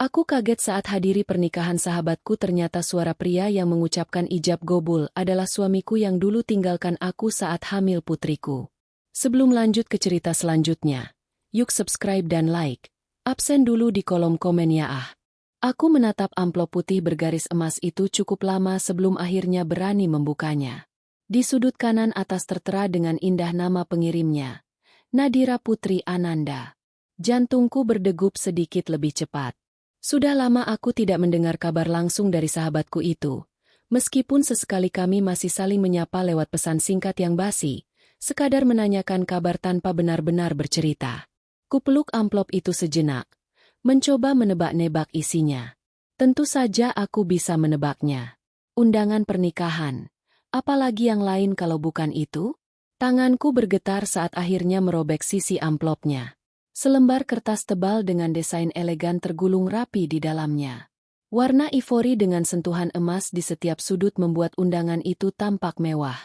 Aku kaget saat hadiri pernikahan sahabatku, ternyata suara pria yang mengucapkan ijab gobul adalah suamiku yang dulu tinggalkan aku saat hamil putriku. Sebelum lanjut ke cerita selanjutnya, yuk subscribe dan like. Absen dulu di kolom komen ya ah. Aku menatap amplop putih bergaris emas itu cukup lama sebelum akhirnya berani membukanya. Di sudut kanan atas tertera dengan indah nama pengirimnya, Nadira Putri Ananda. Jantungku berdegup sedikit lebih cepat. Sudah lama aku tidak mendengar kabar langsung dari sahabatku itu. Meskipun sesekali kami masih saling menyapa lewat pesan singkat yang basi, sekadar menanyakan kabar tanpa benar-benar bercerita. Kupeluk amplop itu sejenak, mencoba menebak-nebak isinya. Tentu saja aku bisa menebaknya. Undangan pernikahan. Apalagi yang lain kalau bukan itu? Tanganku bergetar saat akhirnya merobek sisi amplopnya. Selembar kertas tebal dengan desain elegan tergulung rapi di dalamnya. Warna ivory dengan sentuhan emas di setiap sudut membuat undangan itu tampak mewah.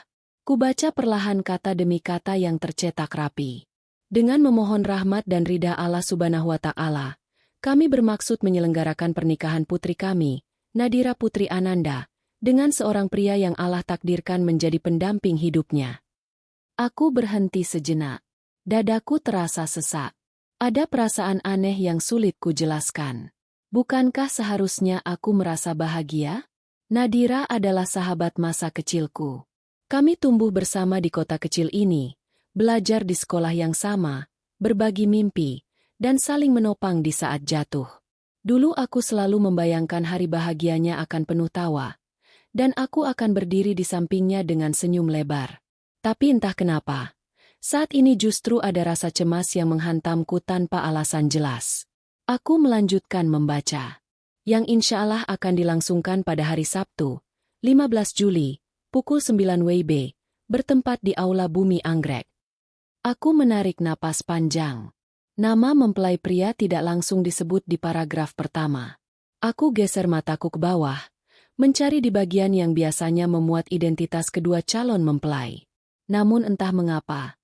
Kubaca perlahan kata demi kata yang tercetak rapi. Dengan memohon rahmat dan ridha Allah Subhanahu wa Ta'ala, kami bermaksud menyelenggarakan pernikahan putri kami, Nadira Putri Ananda, dengan seorang pria yang Allah takdirkan menjadi pendamping hidupnya. Aku berhenti sejenak. Dadaku terasa sesak. Ada perasaan aneh yang sulit kujelaskan. Bukankah seharusnya aku merasa bahagia? Nadira adalah sahabat masa kecilku. Kami tumbuh bersama di kota kecil ini, belajar di sekolah yang sama, berbagi mimpi, dan saling menopang di saat jatuh. Dulu aku selalu membayangkan hari bahagianya akan penuh tawa, dan aku akan berdiri di sampingnya dengan senyum lebar. Tapi entah kenapa, saat ini justru ada rasa cemas yang menghantamku tanpa alasan jelas. Aku melanjutkan membaca, yang insya Allah akan dilangsungkan pada hari Sabtu, 15 Juli, pukul 9 WIB, bertempat di Aula Bumi Anggrek. Aku menarik napas panjang. Nama mempelai pria tidak langsung disebut di paragraf pertama. Aku geser mataku ke bawah, mencari di bagian yang biasanya memuat identitas kedua calon mempelai. Namun entah mengapa,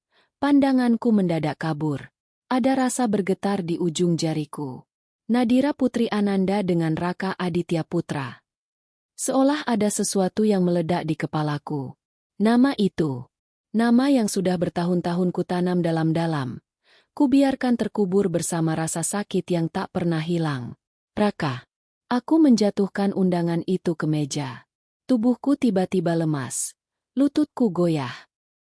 pandanganku mendadak kabur. Ada rasa bergetar di ujung jariku. Nadira Putri Ananda dengan Raka Aditya Putra. Seolah ada sesuatu yang meledak di kepalaku. Nama itu. Nama yang sudah bertahun-tahun kutanam dalam-dalam. Kubiarkan terkubur bersama rasa sakit yang tak pernah hilang. Raka. Aku menjatuhkan undangan itu ke meja. Tubuhku tiba-tiba lemas. Lututku goyah.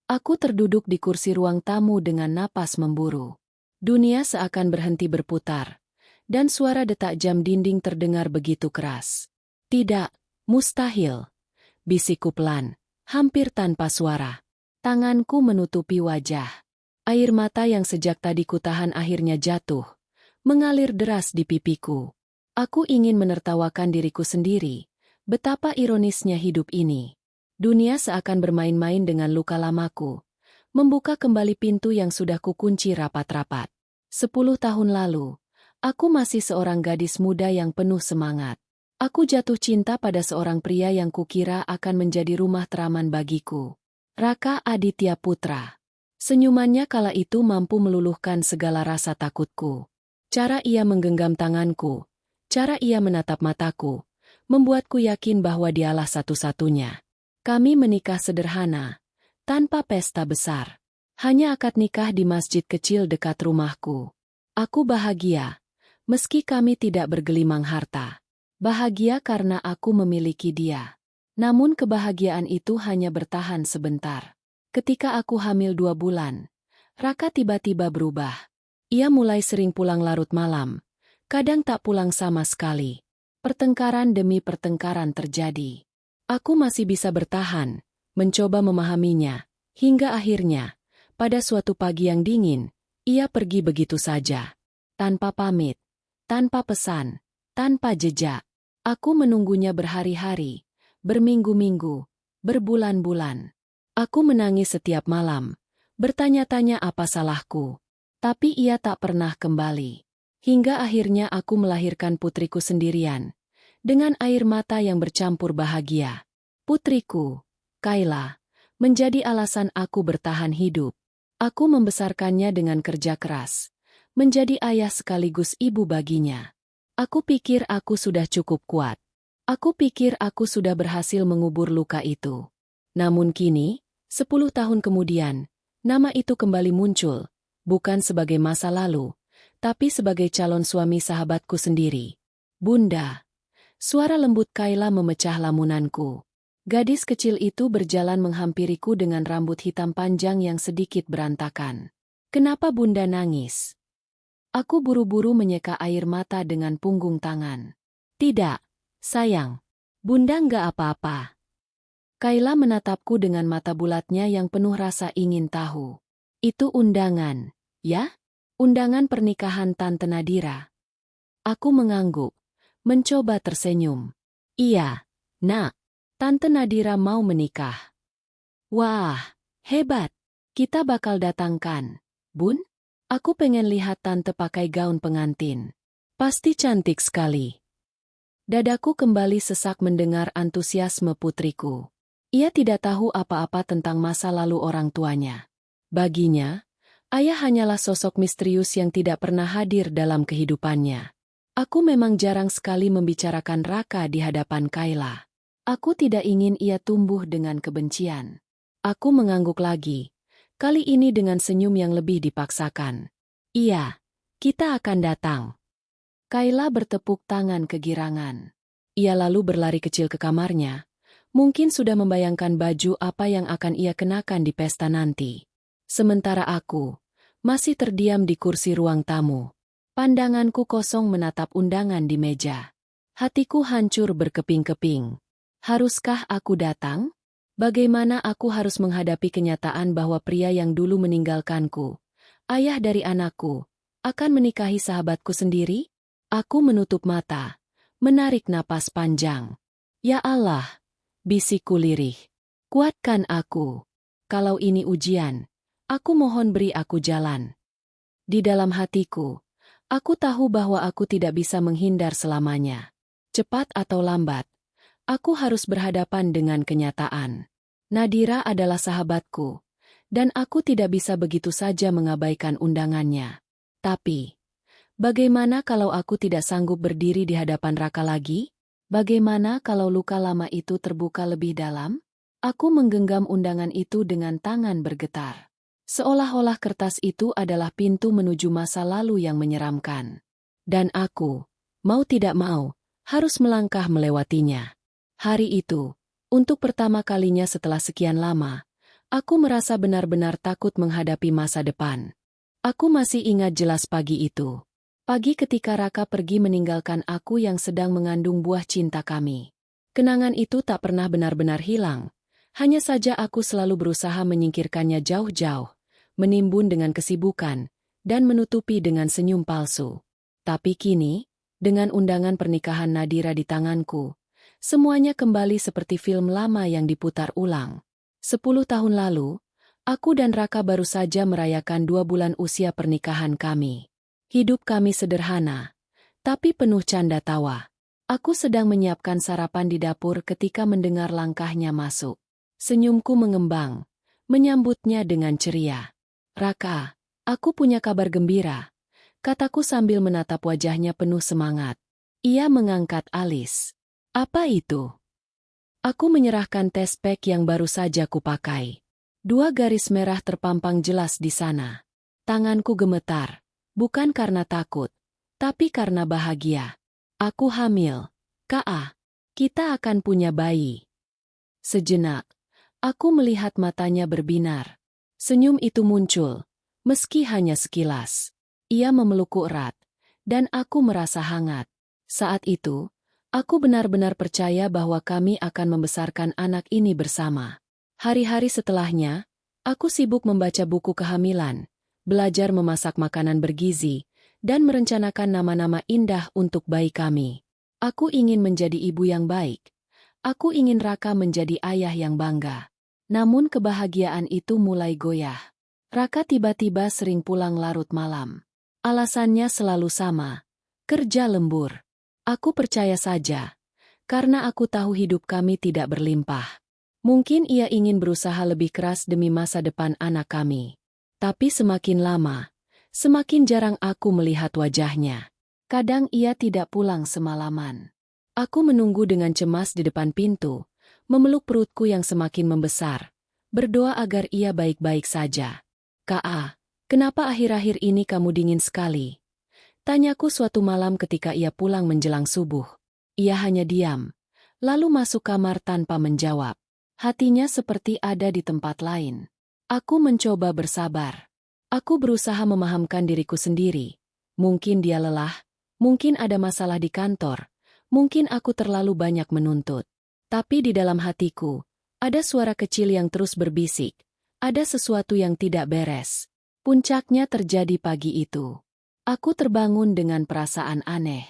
Aku terduduk di kursi ruang tamu dengan napas memburu. Dunia seakan berhenti berputar, dan suara detak jam dinding terdengar begitu keras. Tidak, mustahil. Bisikku pelan, hampir tanpa suara. Tanganku menutupi wajah. Air mata yang sejak tadi kutahan akhirnya jatuh, mengalir deras di pipiku. Aku ingin menertawakan diriku sendiri. Betapa ironisnya hidup ini. Dunia seakan bermain-main dengan luka lamaku, membuka kembali pintu yang sudah kukunci rapat-rapat. 10 tahun lalu, aku masih seorang gadis muda yang penuh semangat. Aku jatuh cinta pada seorang pria yang kukira akan menjadi rumah teraman bagiku. Raka Aditya Putra. Senyumannya kala itu mampu meluluhkan segala rasa takutku. Cara ia menggenggam tanganku, cara ia menatap mataku, membuatku yakin bahwa dialah satu-satunya. Kami menikah sederhana, tanpa pesta besar. Hanya akad nikah di masjid kecil dekat rumahku. Aku bahagia, meski kami tidak bergelimang harta. Bahagia karena aku memiliki dia. Namun kebahagiaan itu hanya bertahan sebentar. Ketika aku hamil 2 bulan, Raka tiba-tiba berubah. Ia mulai sering pulang larut malam, kadang tak pulang sama sekali. Pertengkaran demi pertengkaran terjadi. Aku masih bisa bertahan, mencoba memahaminya, hingga akhirnya, pada suatu pagi yang dingin, ia pergi begitu saja. Tanpa pamit, tanpa pesan, tanpa jejak. Aku menunggunya berhari-hari, berminggu-minggu, berbulan-bulan. Aku menangis setiap malam, bertanya-tanya apa salahku. Tapi ia tak pernah kembali. Hingga akhirnya aku melahirkan putriku sendirian, dengan air mata yang bercampur bahagia. Putriku, Kayla, menjadi alasan aku bertahan hidup. Aku membesarkannya dengan kerja keras, menjadi ayah sekaligus ibu baginya. Aku pikir aku sudah cukup kuat. Aku pikir aku sudah berhasil mengubur luka itu. Namun kini, 10 tahun kemudian, nama itu kembali muncul, bukan sebagai masa lalu, tapi sebagai calon suami sahabatku sendiri. Bunda. Suara lembut Kayla memecah lamunanku. Gadis kecil itu berjalan menghampiriku dengan rambut hitam panjang yang sedikit berantakan. Kenapa Bunda nangis? Aku buru-buru menyeka air mata dengan punggung tangan. Tidak, sayang. Bunda nggak apa-apa. Kayla menatapku dengan mata bulatnya yang penuh rasa ingin tahu. Itu undangan, ya? Undangan pernikahan Tante Nadira. Aku mengangguk, mencoba tersenyum. Iya, Nak. Tante Nadira mau menikah. Wah, hebat. Kita bakal datangkan. Bun? Aku pengen lihat Tante pakai gaun pengantin. Pasti cantik sekali. Dadaku kembali sesak mendengar antusiasme putriku. Ia tidak tahu apa-apa tentang masa lalu orang tuanya. Baginya, ayah hanyalah sosok misterius yang tidak pernah hadir dalam kehidupannya. Aku memang jarang sekali membicarakan Raka di hadapan Kayla. Aku tidak ingin ia tumbuh dengan kebencian. Aku mengangguk lagi, kali ini dengan senyum yang lebih dipaksakan. Iya, kita akan datang. Kayla bertepuk tangan kegirangan. Ia lalu berlari kecil ke kamarnya, mungkin sudah membayangkan baju apa yang akan ia kenakan di pesta nanti. Sementara aku masih terdiam di kursi ruang tamu. Pandanganku kosong menatap undangan di meja. Hatiku hancur berkeping-keping. Haruskah aku datang? Bagaimana aku harus menghadapi kenyataan bahwa pria yang dulu meninggalkanku, ayah dari anakku, akan menikahi sahabatku sendiri? Aku menutup mata, menarik napas panjang. Ya Allah, bisikku lirih. Kuatkan aku. Kalau ini ujian, aku mohon beri aku jalan. Di dalam hatiku, aku tahu bahwa aku tidak bisa menghindar selamanya. Cepat atau lambat, aku harus berhadapan dengan kenyataan. Nadira adalah sahabatku, dan aku tidak bisa begitu saja mengabaikan undangannya. Tapi, bagaimana kalau aku tidak sanggup berdiri di hadapan Raka lagi? Bagaimana kalau luka lama itu terbuka lebih dalam? Aku menggenggam undangan itu dengan tangan bergetar. Seolah-olah kertas itu adalah pintu menuju masa lalu yang menyeramkan. Dan aku, mau tidak mau, harus melangkah melewatinya. Hari itu, untuk pertama kalinya setelah sekian lama, aku merasa benar-benar takut menghadapi masa depan. Aku masih ingat jelas pagi itu. Pagi ketika Raka pergi meninggalkan aku yang sedang mengandung buah cinta kami. Kenangan itu tak pernah benar-benar hilang. Hanya saja aku selalu berusaha menyingkirkannya jauh-jauh, menimbun dengan kesibukan, dan menutupi dengan senyum palsu. Tapi kini, dengan undangan pernikahan Nadira di tanganku, semuanya kembali seperti film lama yang diputar ulang. 10 tahun lalu, aku dan Raka baru saja merayakan 2 bulan usia pernikahan kami. Hidup kami sederhana, tapi penuh canda tawa. Aku sedang menyiapkan sarapan di dapur ketika mendengar langkahnya masuk. Senyumku mengembang, menyambutnya dengan ceria. Raka, aku punya kabar gembira, kataku sambil menatap wajahnya penuh semangat. Ia mengangkat alis. Apa itu? Aku menyerahkan tes pack yang baru saja kupakai. 2 garis merah terpampang jelas di sana. Tanganku gemetar, bukan karena takut, tapi karena bahagia. Aku hamil. Ka, kita akan punya bayi. Sejenak, aku melihat matanya berbinar. Senyum itu muncul, meski hanya sekilas. Ia memelukku erat, dan aku merasa hangat. Saat itu, aku benar-benar percaya bahwa kami akan membesarkan anak ini bersama. Hari-hari setelahnya, aku sibuk membaca buku kehamilan, belajar memasak makanan bergizi, dan merencanakan nama-nama indah untuk bayi kami. Aku ingin menjadi ibu yang baik. Aku ingin Raka menjadi ayah yang bangga. Namun kebahagiaan itu mulai goyah. Raka tiba-tiba sering pulang larut malam. Alasannya selalu sama. Kerja lembur. Aku percaya saja. Karena aku tahu hidup kami tidak berlimpah. Mungkin ia ingin berusaha lebih keras demi masa depan anak kami. Tapi semakin lama, semakin jarang aku melihat wajahnya. Kadang ia tidak pulang semalaman. Aku menunggu dengan cemas di depan pintu, memeluk perutku yang semakin membesar, berdoa agar ia baik-baik saja. "Kak, kenapa akhir-akhir ini kamu dingin sekali?" Tanyaku suatu malam ketika ia pulang menjelang subuh. Ia hanya diam, lalu masuk kamar tanpa menjawab. Hatinya seperti ada di tempat lain. Aku mencoba bersabar. Aku berusaha memahamkan diriku sendiri. Mungkin dia lelah, mungkin ada masalah di kantor, mungkin aku terlalu banyak menuntut. Tapi di dalam hatiku, ada suara kecil yang terus berbisik. Ada sesuatu yang tidak beres. Puncaknya terjadi pagi itu. Aku terbangun dengan perasaan aneh.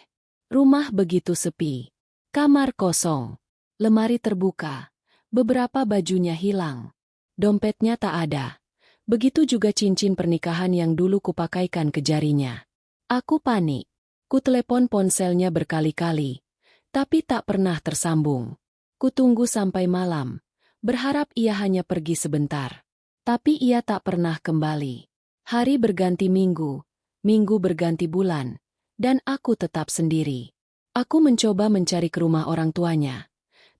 Rumah begitu sepi. Kamar kosong. Lemari terbuka. Beberapa bajunya hilang. Dompetnya tak ada. Begitu juga cincin pernikahan yang dulu kupakaikan ke jarinya. Aku panik. Ku telepon ponselnya berkali-kali. Tapi tak pernah tersambung. Kutunggu sampai malam. Berharap ia hanya pergi sebentar. Tapi ia tak pernah kembali. Hari berganti minggu, minggu berganti bulan, dan aku tetap sendiri. Aku mencoba mencari ke rumah orang tuanya,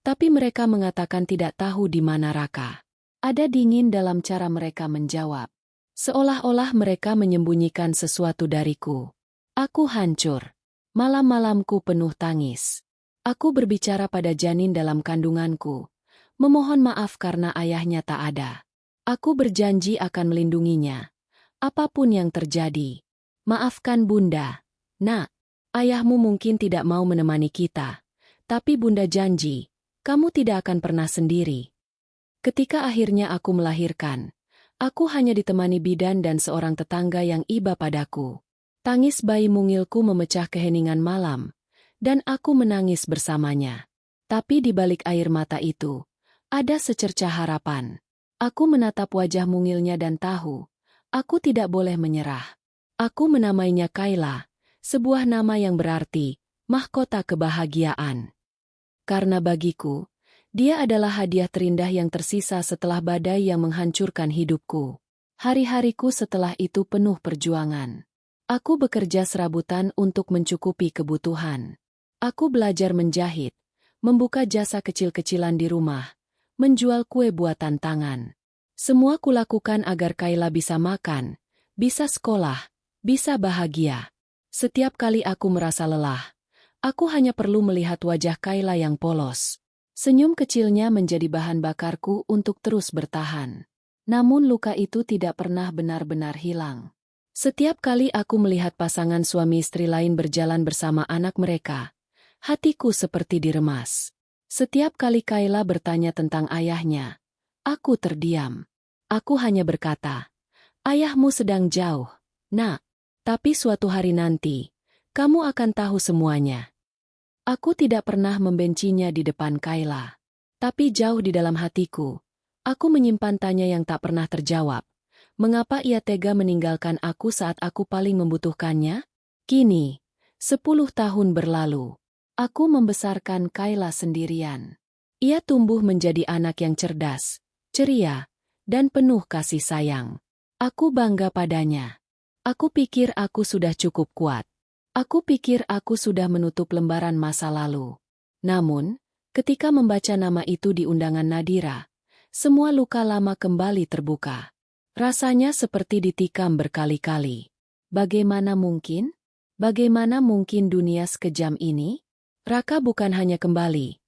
tapi mereka mengatakan tidak tahu di mana Raka. Ada dingin dalam cara mereka menjawab. Seolah-olah mereka menyembunyikan sesuatu dariku. Aku hancur. Malam-malamku penuh tangis. Aku berbicara pada janin dalam kandunganku, memohon maaf karena ayahnya tak ada. Aku berjanji akan melindunginya. Apapun yang terjadi. Maafkan Bunda. Nak, ayahmu mungkin tidak mau menemani kita. Tapi Bunda janji, kamu tidak akan pernah sendiri. Ketika akhirnya aku melahirkan, aku hanya ditemani bidan dan seorang tetangga yang iba padaku. Tangis bayi mungilku memecah keheningan malam, dan aku menangis bersamanya. Tapi di balik air mata itu, ada secercah harapan. Aku menatap wajah mungilnya dan tahu, aku tidak boleh menyerah. Aku menamainya Kayla, sebuah nama yang berarti, mahkota kebahagiaan. Karena bagiku, dia adalah hadiah terindah yang tersisa setelah badai yang menghancurkan hidupku. Hari-hariku setelah itu penuh perjuangan. Aku bekerja serabutan untuk mencukupi kebutuhan. Aku belajar menjahit, membuka jasa kecil-kecilan di rumah, menjual kue buatan tangan. Semua kulakukan agar Kayla bisa makan, bisa sekolah, bisa bahagia. Setiap kali aku merasa lelah, aku hanya perlu melihat wajah Kayla yang polos. Senyum kecilnya menjadi bahan bakarku untuk terus bertahan. Namun luka itu tidak pernah benar-benar hilang. Setiap kali aku melihat pasangan suami istri lain berjalan bersama anak mereka, hatiku seperti diremas. Setiap kali Kayla bertanya tentang ayahnya, aku terdiam. Aku hanya berkata, "Ayahmu sedang jauh, Nak. Tapi suatu hari nanti, kamu akan tahu semuanya." Aku tidak pernah membencinya di depan Kayla. Tapi jauh di dalam hatiku, aku menyimpan tanya yang tak pernah terjawab. Mengapa ia tega meninggalkan aku saat aku paling membutuhkannya? Kini, 10 tahun berlalu. Aku membesarkan Kayla sendirian. Ia tumbuh menjadi anak yang cerdas, ceria, dan penuh kasih sayang. Aku bangga padanya. Aku pikir aku sudah cukup kuat. Aku pikir aku sudah menutup lembaran masa lalu. Namun, ketika membaca nama itu di undangan Nadira, semua luka lama kembali terbuka. Rasanya seperti ditikam berkali-kali. Bagaimana mungkin? Bagaimana mungkin dunia sekejam ini? Raka bukan hanya kembali,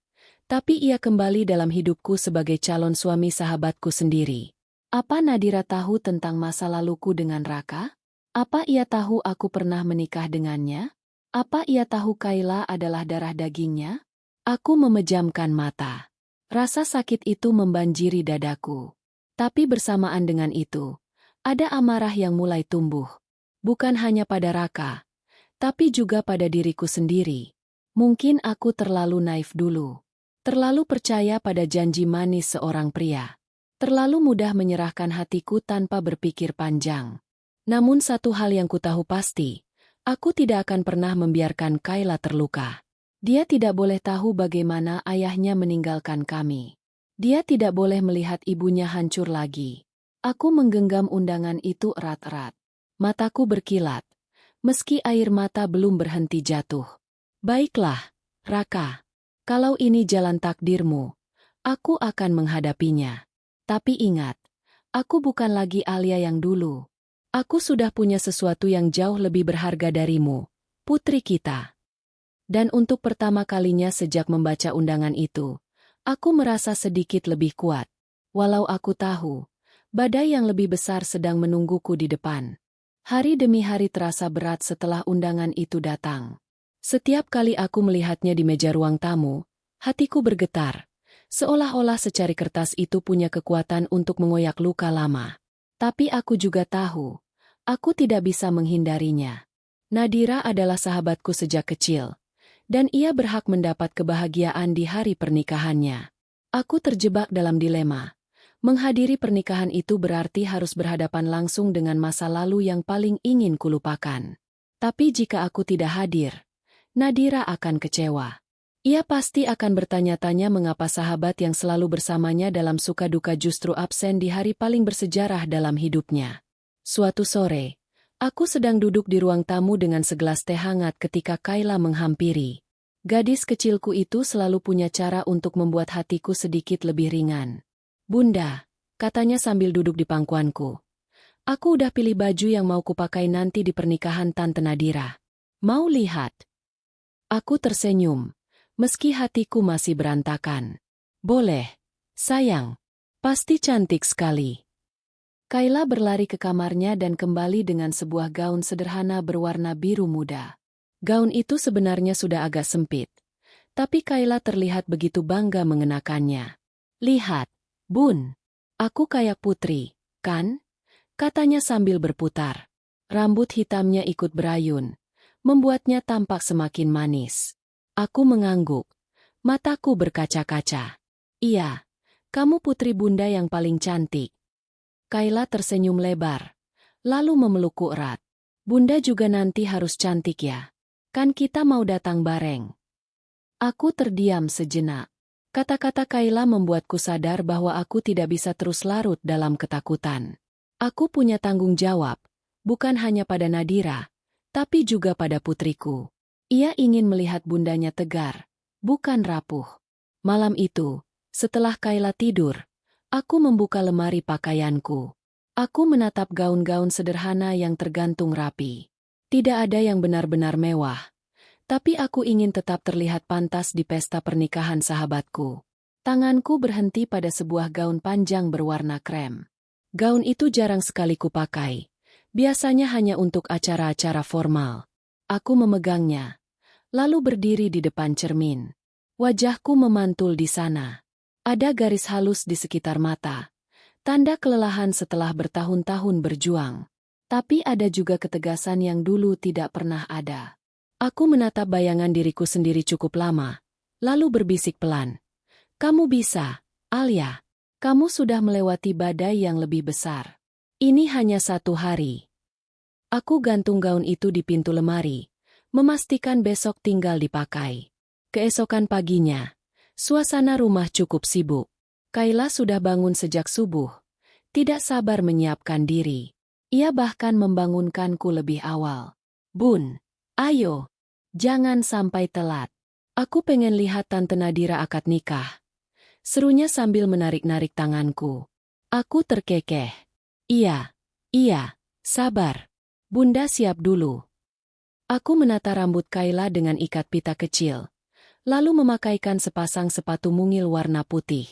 tapi ia kembali dalam hidupku sebagai calon suami sahabatku sendiri. Apa Nadira tahu tentang masa laluku dengan Raka? Apa ia tahu aku pernah menikah dengannya? Apa ia tahu Kayla adalah darah dagingnya? Aku memejamkan mata. Rasa sakit itu membanjiri dadaku. Tapi bersamaan dengan itu, ada amarah yang mulai tumbuh. Bukan hanya pada Raka, tapi juga pada diriku sendiri. Mungkin aku terlalu naif dulu. Terlalu percaya pada janji manis seorang pria. Terlalu mudah menyerahkan hatiku tanpa berpikir panjang. Namun satu hal yang kutahu pasti, aku tidak akan pernah membiarkan Kayla terluka. Dia tidak boleh tahu bagaimana ayahnya meninggalkan kami. Dia tidak boleh melihat ibunya hancur lagi. Aku menggenggam undangan itu erat-erat. Mataku berkilat. meski air mata belum berhenti jatuh. Baiklah, Raka. Kalau ini jalan takdirmu, aku akan menghadapinya. Tapi ingat, aku bukan lagi Alia yang dulu. Aku sudah punya sesuatu yang jauh lebih berharga darimu, putri kita. Dan untuk pertama kalinya sejak membaca undangan itu, aku merasa sedikit lebih kuat. Walau aku tahu, badai yang lebih besar sedang menungguku di depan. Hari demi hari terasa berat setelah undangan itu datang. Setiap kali aku melihatnya di meja ruang tamu, hatiku bergetar. Seolah-olah secari kertas itu punya kekuatan untuk mengoyak luka lama. Tapi aku juga tahu, aku tidak bisa menghindarinya. Nadira adalah sahabatku sejak kecil. Dan ia berhak mendapat kebahagiaan di hari pernikahannya. Aku terjebak dalam dilema. Menghadiri pernikahan itu berarti harus berhadapan langsung dengan masa lalu yang paling ingin kulupakan. Tapi jika aku tidak hadir, Nadira akan kecewa. Ia pasti akan bertanya-tanya mengapa sahabat yang selalu bersamanya dalam suka duka justru absen di hari paling bersejarah dalam hidupnya. Suatu sore, aku sedang duduk di ruang tamu dengan segelas teh hangat ketika Kayla menghampiri. Gadis kecilku itu selalu punya cara untuk membuat hatiku sedikit lebih ringan. Bunda, katanya sambil duduk di pangkuanku. Aku udah pilih baju yang mau kupakai nanti di pernikahan Tante Nadira. Mau lihat? Aku tersenyum, meski hatiku masih berantakan. Boleh, sayang. Pasti cantik sekali. Kayla berlari ke kamarnya dan kembali dengan sebuah gaun sederhana berwarna biru muda. Gaun itu sebenarnya sudah agak sempit, tapi Kayla terlihat begitu bangga mengenakannya. Lihat, Bun, aku kayak putri, kan? Katanya sambil berputar. Rambut hitamnya ikut berayun, membuatnya tampak semakin manis. Aku mengangguk, mataku berkaca-kaca. Iya, kamu putri bunda yang paling cantik. Kayla tersenyum lebar, lalu memelukku erat. Bunda juga nanti harus cantik ya. Kan kita mau datang bareng. Aku terdiam sejenak. Kata-kata Kayla membuatku sadar bahwa aku tidak bisa terus larut dalam ketakutan. Aku punya tanggung jawab, bukan hanya pada Nadira, tapi juga pada putriku. Ia ingin melihat bundanya tegar, bukan rapuh. Malam itu, setelah Kayla tidur, aku membuka lemari pakaianku. Aku menatap gaun-gaun sederhana yang tergantung rapi. Tidak ada yang benar-benar mewah, tapi aku ingin tetap terlihat pantas di pesta pernikahan sahabatku. Tanganku berhenti pada sebuah gaun panjang berwarna krem. Gaun itu jarang sekali kupakai, biasanya hanya untuk acara-acara formal. Aku memegangnya, lalu berdiri di depan cermin. Wajahku memantul di sana. Ada garis halus di sekitar mata, tanda kelelahan setelah bertahun-tahun berjuang. Tapi ada juga ketegasan yang dulu tidak pernah ada. Aku menatap bayangan diriku sendiri cukup lama, lalu berbisik pelan. Kamu bisa, Alia. Kamu sudah melewati badai yang lebih besar. Ini hanya 1 hari. Aku gantung gaun itu di pintu lemari, memastikan besok tinggal dipakai. Keesokan paginya, suasana rumah cukup sibuk. Kayla sudah bangun sejak subuh, tidak sabar menyiapkan diri. Ia bahkan membangunkanku lebih awal. Bun, ayo, jangan sampai telat. Aku pengen lihat Tante Nadira akad nikah. Serunya sambil menarik-narik tanganku. Aku terkekeh. Iya, sabar. Bunda siap dulu. Aku menata rambut Kayla dengan ikat pita kecil, lalu memakaikan sepasang sepatu mungil warna putih.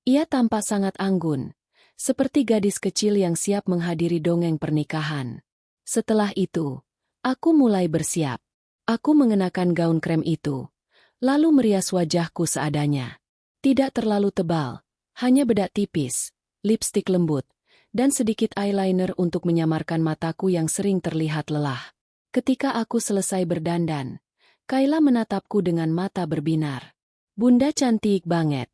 Ia tampak sangat anggun, seperti gadis kecil yang siap menghadiri dongeng pernikahan. Setelah itu, aku mulai bersiap. Aku mengenakan gaun krem itu, lalu merias wajahku seadanya. Tidak terlalu tebal, hanya bedak tipis, lipstik lembut, dan sedikit eyeliner untuk menyamarkan mataku yang sering terlihat lelah. Ketika aku selesai berdandan, Kayla menatapku dengan mata berbinar. Bunda cantik banget.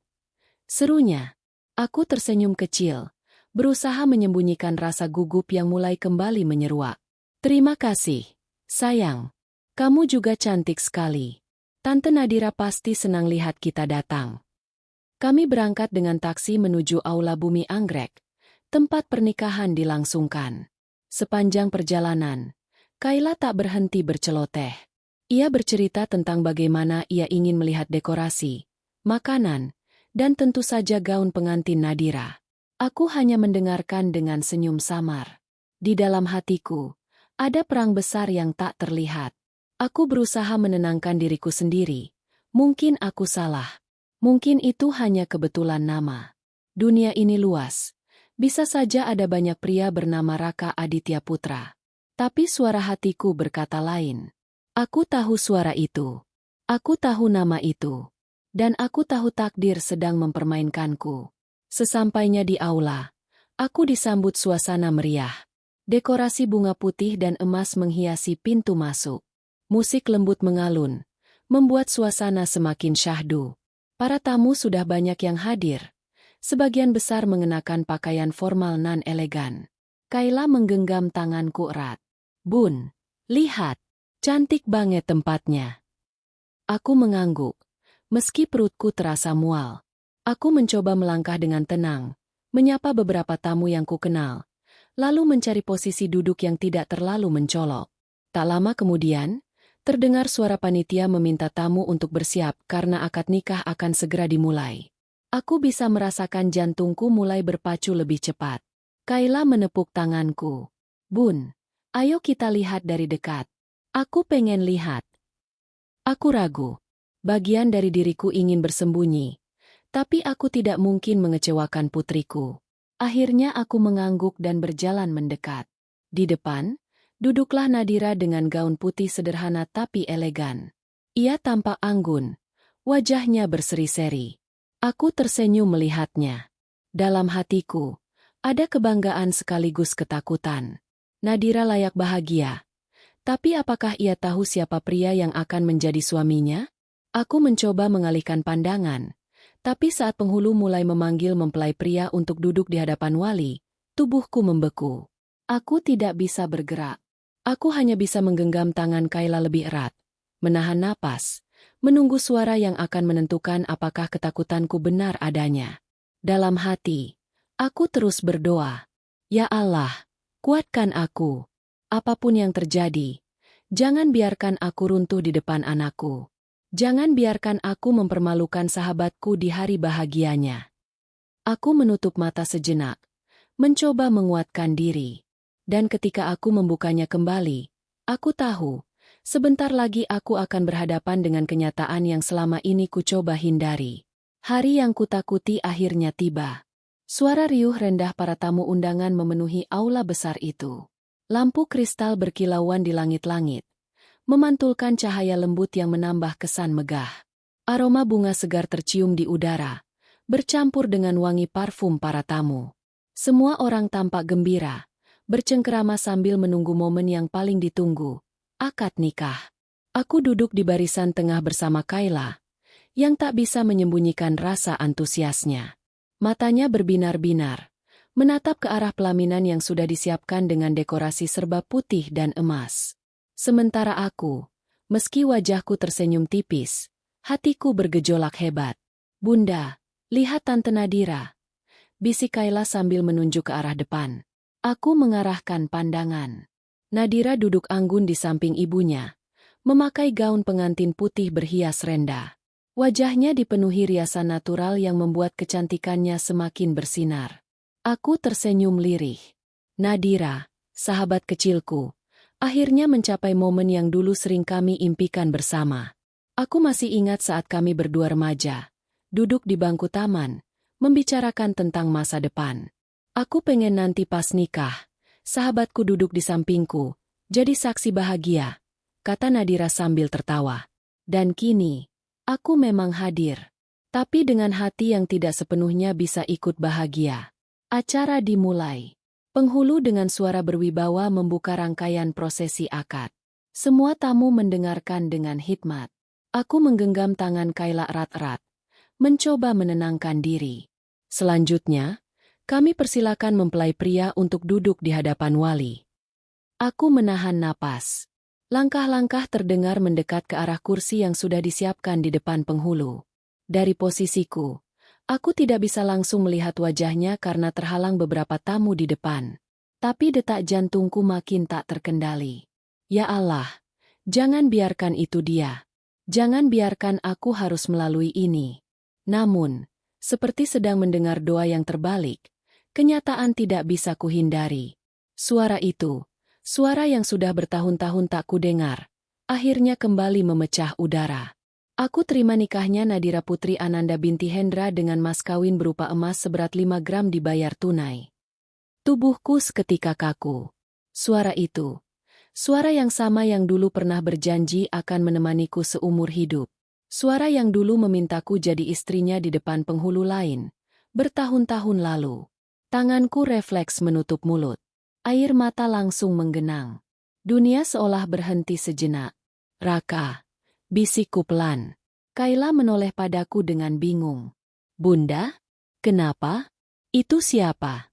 Serunya. Aku tersenyum kecil, berusaha menyembunyikan rasa gugup yang mulai kembali menyeruak. Terima kasih, sayang. Kamu juga cantik sekali. Tante Nadira pasti senang lihat kita datang. Kami berangkat dengan taksi menuju Aula Bumi Anggrek, tempat pernikahan dilangsungkan. Sepanjang perjalanan, Kayla tak berhenti berceloteh. Ia bercerita tentang bagaimana ia ingin melihat dekorasi, makanan, dan tentu saja gaun pengantin Nadira. Aku hanya mendengarkan dengan senyum samar. Di dalam hatiku, ada perang besar yang tak terlihat. Aku berusaha menenangkan diriku sendiri. Mungkin aku salah. Mungkin itu hanya kebetulan nama. Dunia ini luas. Bisa saja ada banyak pria bernama Raka Aditya Putra. Tapi suara hatiku berkata lain. Aku tahu suara itu. Aku tahu nama itu. Dan aku tahu takdir sedang mempermainkanku. Sesampainya di aula, aku disambut suasana meriah. Dekorasi bunga putih dan emas menghiasi pintu masuk. Musik lembut mengalun, membuat suasana semakin syahdu. Para tamu sudah banyak yang hadir. Sebagian besar mengenakan pakaian formal nan elegan. Kayla menggenggam tanganku erat. Bun, lihat, cantik banget tempatnya. Aku mengangguk, meski perutku terasa mual. Aku mencoba melangkah dengan tenang, menyapa beberapa tamu yang kukenal, lalu mencari posisi duduk yang tidak terlalu mencolok. Tak lama kemudian, terdengar suara panitia meminta tamu untuk bersiap karena akad nikah akan segera dimulai. Aku bisa merasakan jantungku mulai berpacu lebih cepat. Kayla menepuk tanganku. Bun, ayo kita lihat dari dekat. Aku pengen lihat. Aku ragu. Bagian dari diriku ingin bersembunyi. Tapi aku tidak mungkin mengecewakan putriku. Akhirnya aku mengangguk dan berjalan mendekat. Di depan, duduklah Nadira dengan gaun putih sederhana tapi elegan. Ia tampak anggun. Wajahnya berseri-seri. Aku tersenyum melihatnya. Dalam hatiku, ada kebanggaan sekaligus ketakutan. Nadira layak bahagia. Tapi apakah ia tahu siapa pria yang akan menjadi suaminya? Aku mencoba mengalihkan pandangan. Tapi saat penghulu mulai memanggil mempelai pria untuk duduk di hadapan wali, tubuhku membeku. Aku tidak bisa bergerak. Aku hanya bisa menggenggam tangan Kayla lebih erat, menahan napas, menunggu suara yang akan menentukan apakah ketakutanku benar adanya. Dalam hati, aku terus berdoa. Ya Allah, kuatkan aku. Apapun yang terjadi, jangan biarkan aku runtuh di depan anakku. Jangan biarkan aku mempermalukan sahabatku di hari bahagianya. Aku menutup mata sejenak, mencoba menguatkan diri. Dan ketika aku membukanya kembali, aku tahu, sebentar lagi aku akan berhadapan dengan kenyataan yang selama ini ku coba hindari. Hari yang kutakuti akhirnya tiba. Suara riuh rendah para tamu undangan memenuhi aula besar itu. Lampu kristal berkilauan di langit-langit, memantulkan cahaya lembut yang menambah kesan megah. Aroma bunga segar tercium di udara, bercampur dengan wangi parfum para tamu. Semua orang tampak gembira, bercengkerama sambil menunggu momen yang paling ditunggu, akad nikah. Aku duduk di barisan tengah bersama Kayla, yang tak bisa menyembunyikan rasa antusiasnya. Matanya berbinar-binar, menatap ke arah pelaminan yang sudah disiapkan dengan dekorasi serba putih dan emas. Sementara aku, meski wajahku tersenyum tipis, hatiku bergejolak hebat. Bunda, lihat Tante Nadira, bisik Kayla sambil menunjuk ke arah depan. Aku mengarahkan pandangan. Nadira duduk anggun di samping ibunya, memakai gaun pengantin putih berhias renda. Wajahnya dipenuhi riasan natural yang membuat kecantikannya semakin bersinar. Aku tersenyum lirih. Nadira, sahabat kecilku, akhirnya mencapai momen yang dulu sering kami impikan bersama. Aku masih ingat saat kami berdua remaja, duduk di bangku taman, membicarakan tentang masa depan. Aku pengen nanti pas nikah, sahabatku duduk di sampingku, jadi saksi bahagia, kata Nadira sambil tertawa. Dan kini, aku memang hadir. Tapi dengan hati yang tidak sepenuhnya bisa ikut bahagia. Acara dimulai. Penghulu dengan suara berwibawa membuka rangkaian prosesi akad. Semua tamu mendengarkan dengan hikmat. Aku menggenggam tangan Kayla erat-erat, mencoba menenangkan diri. Selanjutnya, kami persilakan mempelai pria untuk duduk di hadapan wali. Aku menahan napas. Langkah-langkah terdengar mendekat ke arah kursi yang sudah disiapkan di depan penghulu. Dari posisiku, aku tidak bisa langsung melihat wajahnya karena terhalang beberapa tamu di depan. Tapi detak jantungku makin tak terkendali. Ya Allah, jangan biarkan itu dia. Jangan biarkan aku harus melalui ini. Namun, seperti sedang mendengar doa yang terbalik, kenyataan tidak bisa kuhindari. Suara itu, suara yang sudah bertahun-tahun tak kudengar, akhirnya kembali memecah udara. Aku terima nikahnya Nadira Putri Ananda binti Hendra dengan mas kawin berupa emas seberat 5 gram dibayar tunai. Tubuhku seketika kaku. Suara itu, suara yang sama yang dulu pernah berjanji akan menemaniku seumur hidup. Suara yang dulu memintaku jadi istrinya di depan penghulu lain, bertahun-tahun lalu. Tanganku refleks menutup mulut. Air mata langsung menggenang. Dunia seolah berhenti sejenak. Raka, bisikku pelan. Kayla menoleh padaku dengan bingung. Bunda? Kenapa? Itu siapa?